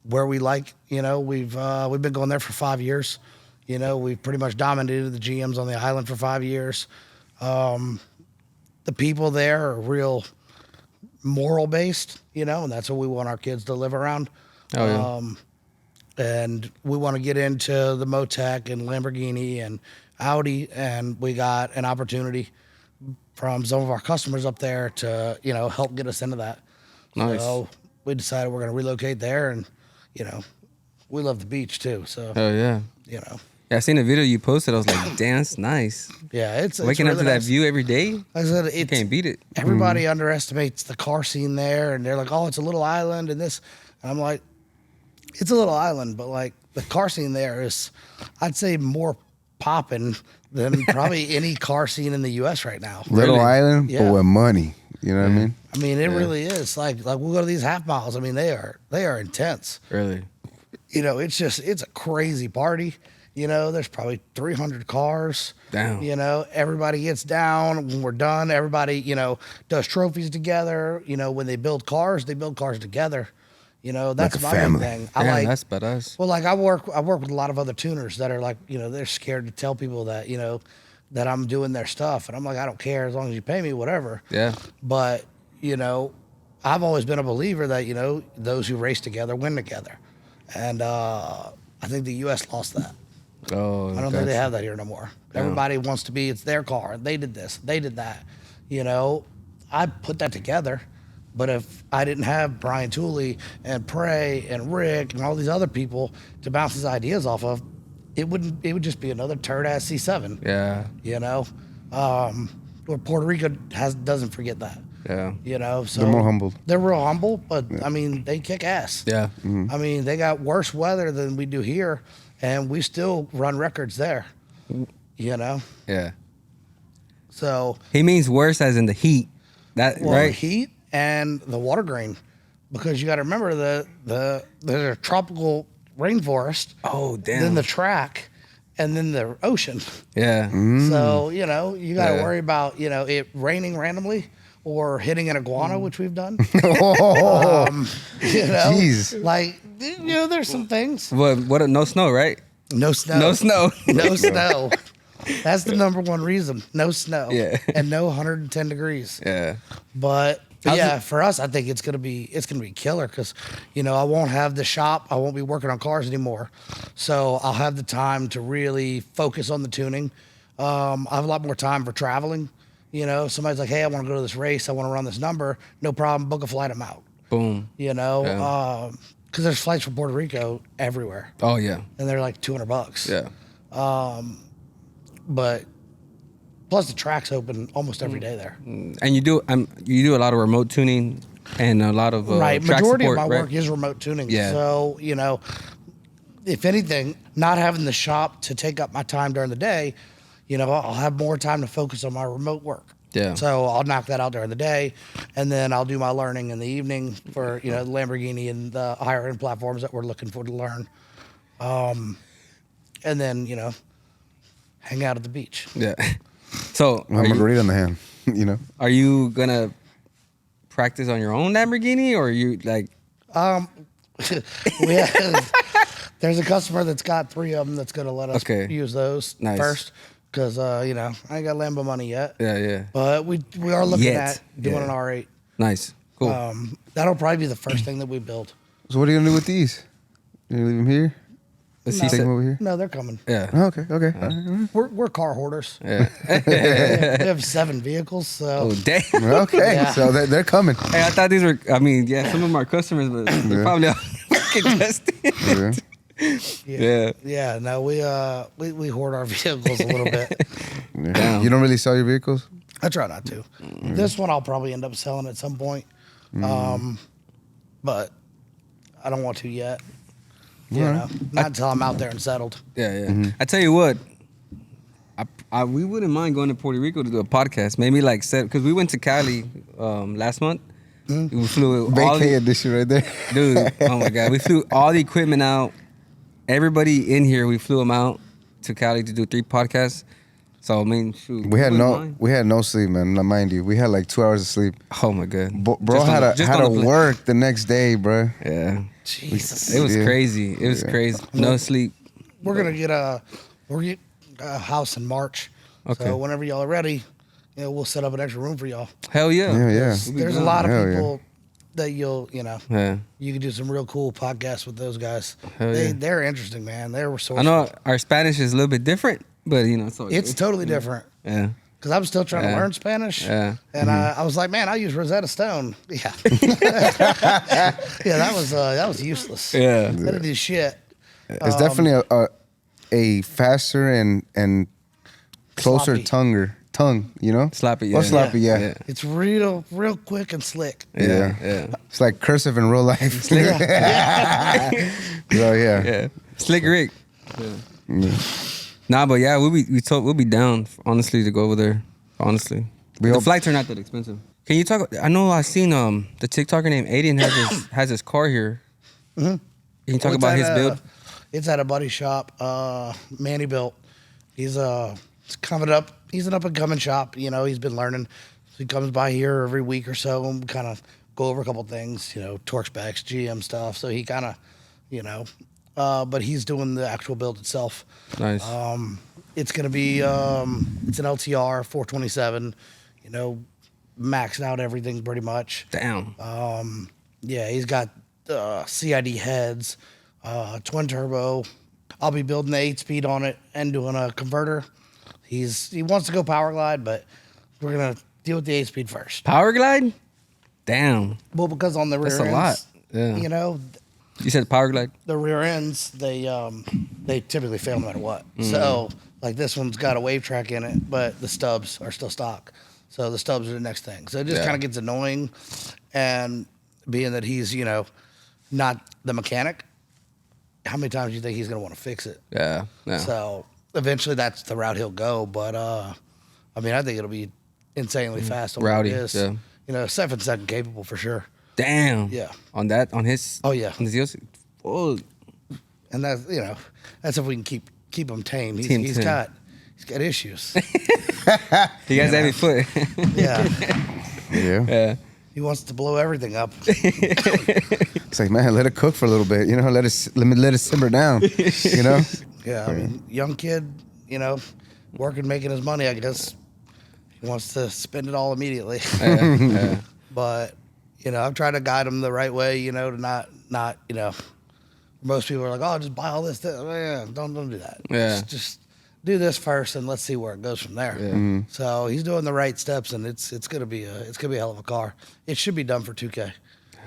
where we like, you know, we've been going there for 5 years. You know, we've pretty much dominated the GMs on the island for 5 years. The people there are real moral based, you know, and that's what we want our kids to live around. Oh, yeah. And we want to get into the Motec and Lamborghini and Audi, and we got an opportunity from some of our customers up there to, you know, help get us into that. Nice. So we decided we're going to relocate there, and, you know, we love the beach too. So, Oh yeah. you know, Yeah, I seen a video you posted. I was like, damn, that's nice. yeah, it's Waking up really to that nice. view every day, Like I said, you can't beat it. everybody underestimates the car scene there, and they're like, oh, it's a little island and this. And I'm like, it's a little island, but like the car scene there is, I'd say, more popping than probably any car scene in the U.S. right now. Little Really? island, Yeah. but with money. You know what I mean? I mean, it really is. Like we'll go to these half miles. I mean, they are intense. Really. You know, it's a crazy party. You know, there's probably 300 cars. Damn. You know, everybody gets down. When we're done, everybody, you know, does trophies together. You know, when they build cars together. You know, that's Like a my big family. thing. Damn, that's badass. Well, like I work with a lot of other tuners that are like, you know, they're scared to tell people that, you know, that I'm doing their stuff. And I'm like, I don't care as long as you pay me, whatever. Yeah. But, you know, I've always been a believer that, you know, those who race together win together. And I think the U.S. lost that. Oh, I don't think they have that here no more. Everybody wants to be, it's their car. They did this, they did that. You know, I put that together. But if I didn't have Brian Tooley and Prey and Rick and all these other people to bounce his ideas off of, it would just be another turd ass C7. Yeah. You know, where Puerto Rico doesn't forget that. Yeah. You know, so They're more humble. They're real humble, but I mean, they kick ass. Yeah. I mean, they got worse weather than we do here, and we still run records there. You know, Yeah. so He means worse as in the heat. That well, right? heat and the water grain, because you got to remember the there's a tropical rainforest, Oh damn. then the track, and then the ocean. yeah. So you know, you got to Yeah. worry about it raining randomly or hitting an iguana, which we've done. Oh, You know, Jeez. like there's some things. What? No snow, right? No snow. No snow. No snow. That's the number one reason. No snow. Yeah. And no 110 degrees. Yeah. But How's yeah, for us, I think it's gonna be killer because I won't have the shop. I won't be working on cars anymore, so I'll have the time to really focus on the tuning. I have a lot more time for traveling. Somebody's like, "Hey, I want to go to this race. I want to run this number." No problem. Book a flight. I'm out. Boom. Because there's flights from Puerto Rico everywhere, Oh yeah. and they're like $200. Yeah. But plus the track's open almost every day there. And you do a lot of remote tuning and a lot of Right. track Majority support, of my right? work is remote tuning. Yeah. So, if anything, not having the shop to take up my time during the day, I'll have more time to focus on my remote work. Yeah. So I'll knock that out during the day, and then I'll do my learning in the evening for, the Lamborghini and the higher end platforms that we're looking for to learn. And then, hang out at the beach. Yeah. So a margarita in the hand. are you gonna practice on your own Lamborghini, or are you like? We have, there's a customer that's got 3 of them that's going to let us Okay. use those Nice. first because, I ain't got Lambo money yet. Yeah. But we are looking Yet. at doing Yeah. an R8. Nice. Cool. That'll probably be the first thing that we build. So what are you gonna do with these? You gonna leave them here? Let's no. see. Take them over here? No, they're coming. Yeah. Oh, okay. Okay. All right. We're car hoarders. Yeah. We have 7 vehicles, so Oh damn. Okay. Yeah. So they're coming. Hey, I thought these were. I mean, yeah, some of them are customers, but they're Yeah. probably all congested. Yeah. yeah. No, we hoard our vehicles a little bit. Yeah. Damn. You don't really sell your vehicles? I try not to. This one I'll probably end up selling at some point, but I don't want to yet. Not until I'm out there and settled. Yeah. I tell you what, we wouldn't mind going to Puerto Rico to do a podcast. Maybe like because we went to Cali last month. We flew all Vacay edition right there. dude. Oh my god, we flew all the equipment out. Everybody in here, we flew them out to Cali to do 3 podcasts. So I mean, shoot, We had wouldn't mind. no sleep, man. Now, mind you, we had like 2 hours of sleep. Oh my god, Bro Just on had the- just to on the plane. work the next day, bro. Yeah, Jesus. it was Yeah. crazy. It was crazy. No sleep. We're gonna get a house in March. Okay. So whenever y'all are ready, we'll set up an extra room for y'all. Hell yeah. Yeah, yeah. There's a lot of Hell yeah. people that you'll, Yeah. you can do some real cool podcasts with those guys. Hell yeah. They're interesting, man. They're resourceful. I know our Spanish is a little bit different, but It's totally different. yeah. Because I'm still trying to Yeah. learn Spanish. Yeah. And I was like, man, I use Rosetta Stone. Yeah. Yeah, that was useless. Yeah. That didn't do shit. It's definitely a faster and closer Sloppy. tongue, you know? Sloppy, Or yeah. sloppy, yeah. Yeah. It's real quick and slick. Yeah. Yeah. It's like cursive in real life. So yeah. Yeah. Slick Rick. Nah, but yeah, we'll be down honestly to go over there. Honestly, We the hope- flights are not that expensive. Can you talk? I know I seen the TikToker named Aiden has his car here. Can you talk It's about at his build? It's at a buddy shop, Manny built. He's coming up. He's an up and coming shop. He's been learning. So he comes by here every week or so and kind of go over a couple things. Torque specs, GM stuff. So he kind of, but he's doing the actual build itself. Nice. It's gonna be it's an LTR 427. Maxed out everything pretty much. Damn. Yeah, he's got CID heads, twin turbo. I'll be building the 8-speed on it and doing a converter. He wants to go power glide, but we're gonna deal with the 8-speed first. Power glide. Damn. Well, because on the rear That's a ends, lot. Yeah. You said power glide. the rear ends they typically fail no matter what. So like this one's got a wave track in it, but the stubs are still stock. So the stubs are the next thing. So it just kind of gets annoying. And being that he's, not the mechanic, how many times do you think he's going to want to fix it? Yeah. So eventually that's the route he'll go. But, I think it'll be insanely fast. Rowdy, It is. yeah. 7-second capable for sure. Damn. Yeah. On his. Oh, yeah. On his heels. Oh. And that's, that's if we can keep him tame. He's got issues. He has every foot. Yeah. Yeah. He wants to blow everything up. It's like, man, let it cook for a little bit. Let it simmer down. Yeah, young kid, working, making his money, I guess. He wants to spend it all immediately. But, I've tried to guide him the right way, to not, most people are like, oh, just buy all this. Yeah, don't do that. Yeah. Just do this first and let's see where it goes from there. Yeah. So he's doing the right steps, and it's gonna be a hell of a car. It should be done for 2K.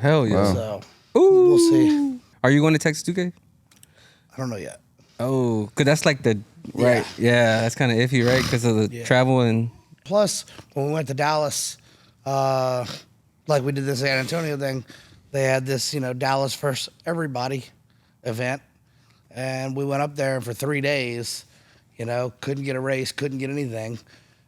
Hell yeah. So Ooh. we'll see. Are you going to Texas 2K? I don't know yet. Oh, because that's like right. Yeah, that's kind of iffy, right? Because of the travel and. Plus, when we went to Dallas, like we did the San Antonio thing, they had this, Dallas First Everybody event. And we went up there for 3 days, couldn't get a race, couldn't get anything.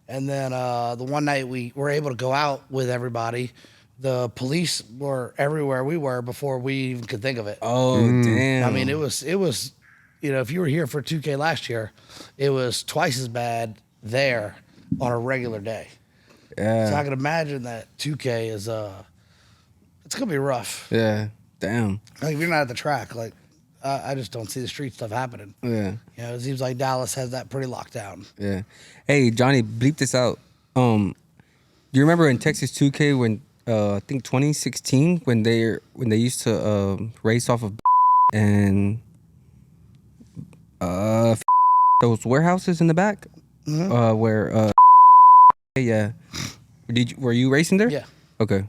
And then the one night we were able to go out with everybody, the police were everywhere we were before we even could think of it. Oh, damn. I mean, it was, if you were here for 2K last year, it was twice as bad there on a regular day. Yeah. So I can imagine that 2K is, it's going to be rough. Yeah. Damn. Like, if you're not at the track, like, I just don't see the street stuff happening. Yeah. It seems like Dallas has that pretty locked down. Yeah. Hey, Johnny, bleep this out. Do you remember in Texas 2K when I think 2016 when they used to race off of and those warehouses in the back where yeah. Were you racing there? Yeah. Okay.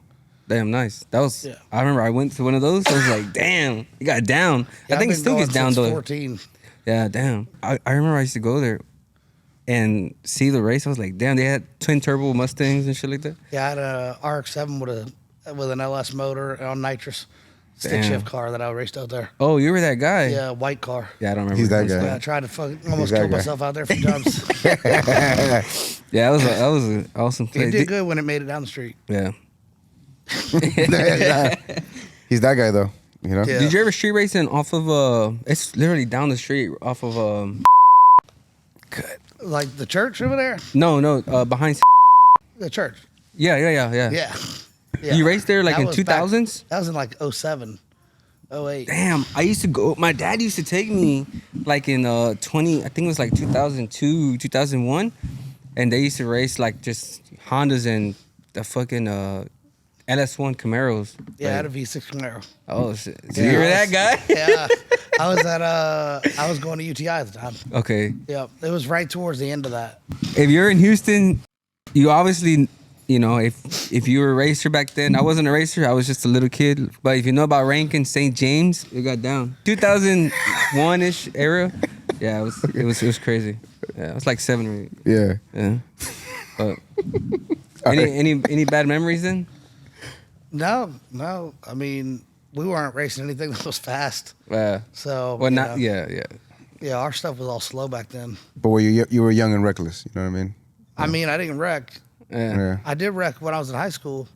Damn, nice. That was. Yeah. I remember I went to one of those. I was like, damn, it got down. Yeah, I think it still gets down though. 14. Yeah, damn. I remember I used to go there and see the race. I was like, damn, they had twin turbo Mustangs and shit like that. Yeah, I had a RX-7 with an LS motor on nitrous stick shift car that I raced out there. Oh, you were that guy. Yeah, white car. Yeah, I don't remember. He's that guy. Yeah, I tried to almost kill myself out there for jumps. Yeah, that was an awesome play. It did good when it made it down the street. Yeah. He's that guy though, Yeah. Did you ever street racing off of it's literally down the street off of Like the church over there? No, behind The church. Yeah. Yeah. You raced there like That in was 2000s? That was in like 07, 08. Damn, I used to go. My dad used to take me like in I think it was like 2002, 2001, and they used to race like just Hondas and the fucking LS1 Camaros. Yeah, I like, had a V6 Camaro. oh shit! So Yeah, you were that guy? Yeah. I was going to UTI at the time. Okay. Yeah, it was right towards the end of that. If you're in Houston, you obviously, if you were a racer back then, I wasn't a racer. I was just a little kid. But if you know about Rankin, St. James, it got down. 2001-ish era. Yeah, it was crazy. Yeah, it was like 7 or 8. Yeah. But any bad memories then? No. I mean, we weren't racing anything that was fast. So. Well, not. Yeah. Yeah, our stuff was all slow back then. But you were young and reckless. You know what I mean? I mean, I didn't wreck. Yeah. I did wreck when I was in high school.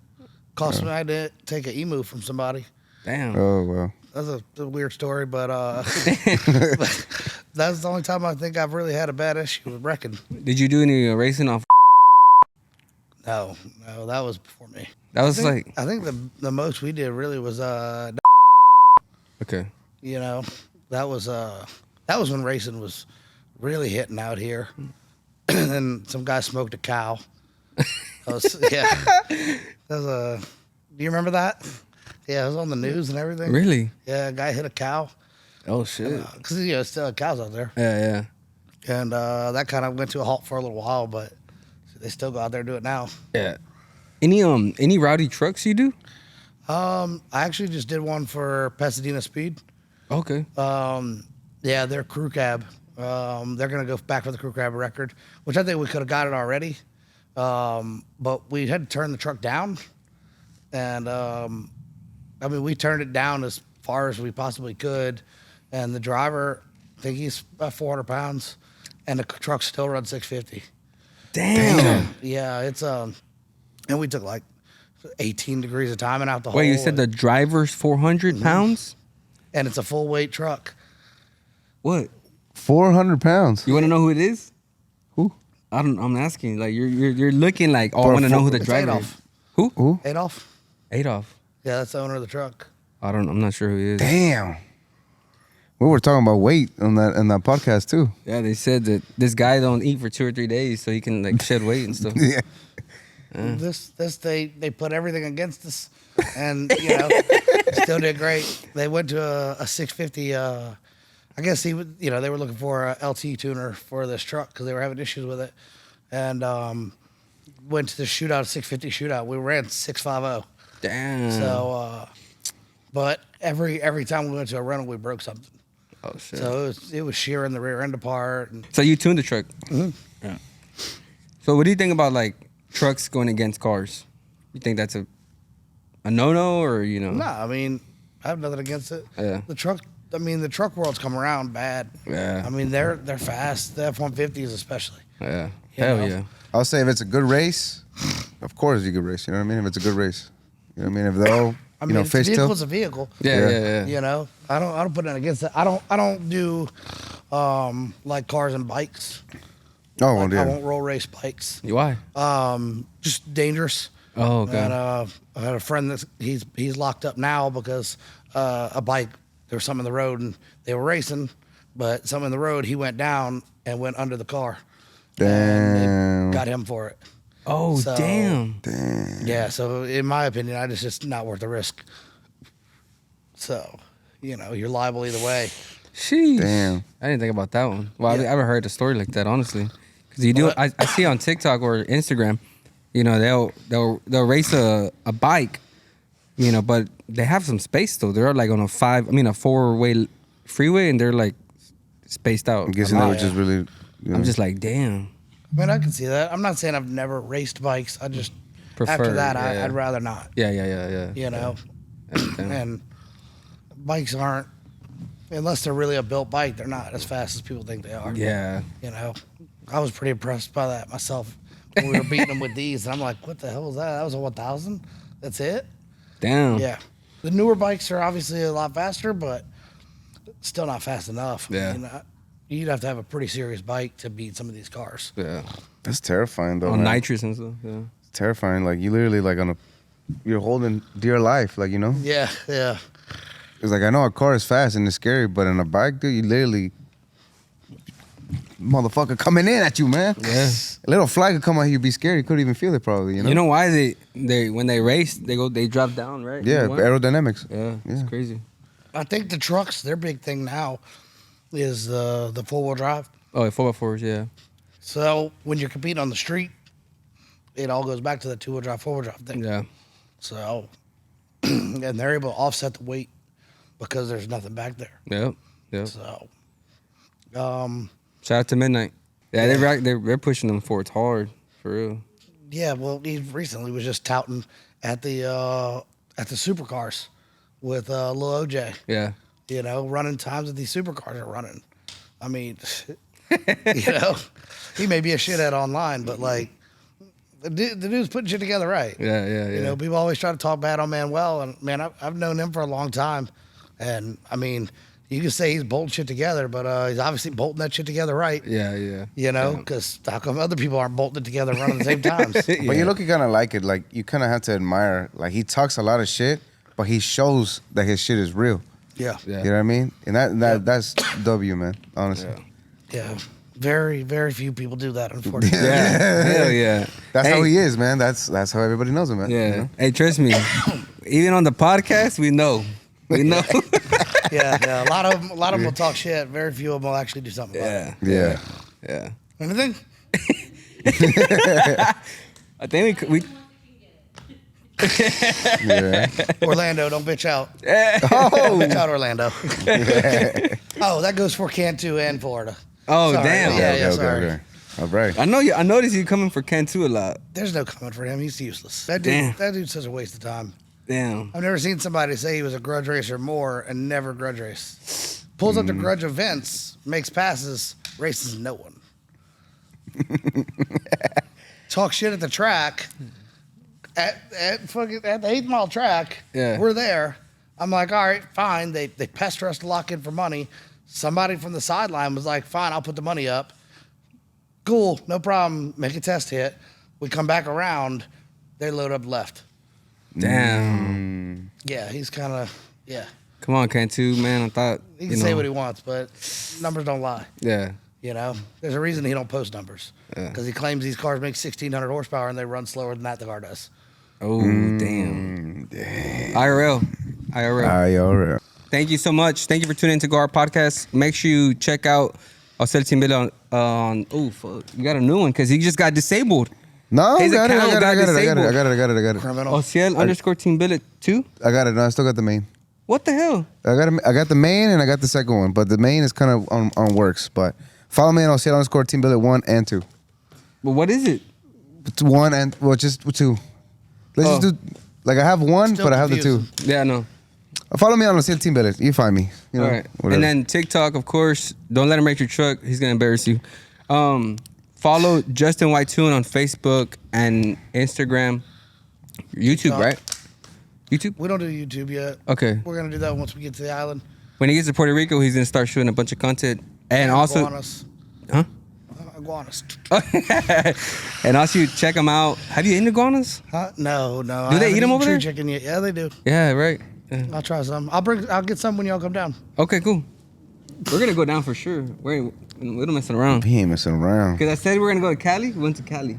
Cost me, I did take an emu from somebody. Damn. Oh well. That's a weird story, but that's the only time I think I've really had a bad issue with wrecking. Did you do any racing off? No, that was before me. That was I think the most we did really was Okay. that was when racing was really hitting out here. And then some guy smoked a cow. Do you remember that? Yeah, it was on the news and everything. Really? Yeah, a guy hit a cow. Oh shit. Because still had cows out there. Yeah. And that kind of went to a halt for a little while, but they still go out there and do it now. Yeah. Any rowdy trucks you do? I actually just did one for Pasadena Speed. Okay. Yeah, their crew cab. They're gonna go back for the crew cab record, which I think we could have got it already, But we had to turn the truck down, and I mean, we turned it down as far as we possibly could, and the driver, I think he's about 400 pounds, and the truck still runs 650. Damn. Yeah, it's and we took like 18 degrees of timing out the hole. Wait, you said the driver's 400 pounds? And it's a full weight truck. What? 400 pounds. You want to know who it is? Who? I'm asking. Like you're looking like, oh, I want to know who the It's driver is. Adolf. Who? Adolf? Adolf. Yeah, that's the owner of the truck. I'm not sure who he is. Damn. We were talking about weight on that podcast too. Yeah, they said that this guy don't eat for 2 or 3 days so he can like shed weight and stuff. Yeah. This they put everything against us, and still did great. They went to a 650. I guess they were looking for a LT tuner for this truck because they were having issues with it, and went to the shootout, 650 shootout. We ran 650. Damn. So, but every time we went to a rental, we broke something. Oh shit. So it was shearing the rear end apart. And So you tuned the truck. Mm-hmm. Yeah. So what do you think about like trucks going against cars? You think that's a no-no or no, I mean, I have nothing against it. Yeah. The truck world's come around bad. Yeah. I mean, they're fast. The F-150s especially. Yeah. You Hell know? yeah. I'll say if it's a good race, of course you could race. You know what I mean? If it's a good race, you know what I mean? If they're all, I mean, it's a fish vehicle tail. is a vehicle. Yeah. You know, I don't put it against it. I don't do like cars and bikes. Oh, Like, yeah. I won't roll race bikes. Why? Just dangerous. Oh, okay. And I had a friend that he's locked up now because a bike, there was something in the road and they were racing, but something in the road, he went down and went under the car. Damn. And they got him for it. Oh, So- damn. Yeah, so in my opinion, it's just not worth the risk. So, you're liable either way. Sheesh. Damn. I didn't think about that one. Well, Yeah. I never heard a story like that, honestly. Because you do, I see on TikTok or Instagram, they'll race a bike, but they have some space though. They're like on a 4-way freeway, and they're like spaced out. I'm guessing a they lot. were just really. I'm just like, damn. I mean, I can see that. I'm not saying I've never raced bikes. I just, Prefer, after that, yeah. I'd rather not. Yeah. Damn. And bikes aren't, unless they're really a built bike, they're not as fast as people think they are. Yeah. I was pretty impressed by that myself when we were beating them with these, and I'm like, what the hell was that? That was a 1000? That's it? Damn. Yeah. The newer bikes are obviously a lot faster, but still not fast enough. Yeah. You'd have to have a pretty serious bike to beat some of these cars. Yeah. That's terrifying though. On man. nitrous and stuff. Yeah. It's terrifying. Like you literally like you're holding dear life. Like Yeah, yeah. It's like I know a car is fast and it's scary, but on a bike, dude, you literally motherfucker coming in at you, man. Yeah. A little fly could come out here, you'd be scared. You couldn't even feel it probably. You know why they when they race they drop down, right? Yeah, You know why? aerodynamics. Yeah, it's Yeah. crazy. I think the trucks, their big thing now is the four-wheel drive. Oh, yeah, 4x4s, yeah. So when you're competing on the street, it all goes back to the two-wheel drive, four-wheel drive thing. Yeah. So, and they're able to offset the weight because there's nothing back there. Yep. So, Shout out to Midnight. Yeah, they're pushing them forwards hard, for real. yeah. Well, he recently was just touting at the supercars with Lil OJ. Yeah. Running times that these supercars are running. I mean, he may be a shithead online, but like the dude's putting shit together right. Yeah. People always try to talk bad on Manuel, and man, I've known him for a long time, and I mean, you can say he's bolting shit together, but he's obviously bolting that shit together right. Yeah. Because how come other people aren't bolting it together running the same times? But you look, you kind of like it. Like you kind of have to admire. Like he talks a lot of shit, but he shows that his shit is real. Yeah. You know what I mean? And that's W, man. Honestly. Yeah. Very, very few people do that, unfortunately. Yeah. Hell yeah. That's how he is, man. That's how everybody knows him, man. Yeah. You know? Hey, trust me. Even on the podcast, we know. We know. Yeah. A lot of them will talk shit. Very few of them will actually do something about it. Yeah. Anything? I think we Yeah. Orlando, don't bitch out. Oh. Don't bitch out, Orlando. Oh, that goes for Cantu and Florida. Oh, Sorry. damn. Yeah, Okay, sorry. okay. All right. I know you. I noticed you coming for Ken too a lot. There's no coming for him. He's useless. Damn. That dude's such a waste of time. Damn. I've never seen somebody say he was a grudge racer more and never grudge race. Pulls up to grudge events, makes passes, races no one. Talk shit at the track. At the 8 Mile track, Yeah. we're there. I'm like, all right, fine. They pester us to lock in for money. Somebody from the sideline was like, fine, I'll put the money up. Cool, no problem. Make a test hit. We come back around. They load up left. Damn. Yeah, he's kind of, yeah. Come on, Ken too, man. I thought He can say what he wants, but numbers don't lie. Yeah. You know, there's a reason he don't post numbers because he claims these cars make 1,600 horsepower and they run slower than that the car does. Oh damn. IRL. IRL. Thank you so much. Thank you for tuning into Go Hard Podcast. Make sure you check out Osel Timbele on oh fuck. You got a new one because he just got disabled. No, His I got account got disabled. I got it. Criminal. Osiel underscore Timbele too? I got it. No, I still got the main. What the hell? I got the main and I got the second one, but the main is kind of on works. But follow me on Osel underscore Timbele 1 and 2. But what is it? It's 1 and well, just 2. Let's just do like I have one, Still but I have the confusing. 2. Yeah, no. Follow me on Osel Timbele. You find me. You know, All right. whatever. And then TikTok, of course. Don't let him wreck your truck. He's gonna embarrass you. Follow Justin White Tune on Facebook and Instagram. YouTube, TikTok. right? YouTube? We don't do YouTube yet. Okay. We're going to do that once we get to the island. When he gets to Puerto Rico, he's gonna start shooting a bunch of content. And also Iguanas. Huh? Iguanas. And also you check them out. Have you eaten iguanas? Huh? No. Do they I eat haven't 'em eaten over tree there? chicken yet. Yeah, they do. Yeah, right. Yeah. I'll try some. I'll get some when y'all come down. Okay, cool. We're gonna go down for sure. We don't messing around. he ain't messing around. Because I said we're gonna go to Cali. We went to Cali.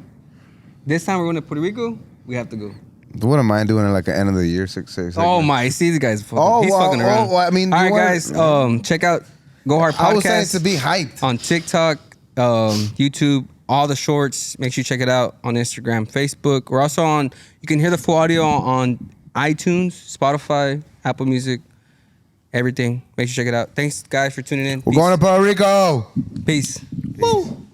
This time we're going to Puerto Rico. We have to go. What am I doing at like an end of the year? Six. Oh my! See, the guy's fucking. Oh, he's well, fucking around. well, I mean, all you right, want- guys. Check out Go Hard Podcast. I was saying to be hyped. On TikTok, YouTube, all the shorts. Make sure you check it out on Instagram, Facebook. We're also on. You can hear the full audio on iTunes, Spotify, Apple Music, everything. Make sure you check it out. Thanks, guys, for tuning in. We're going to Puerto Rico. Peace. Woo!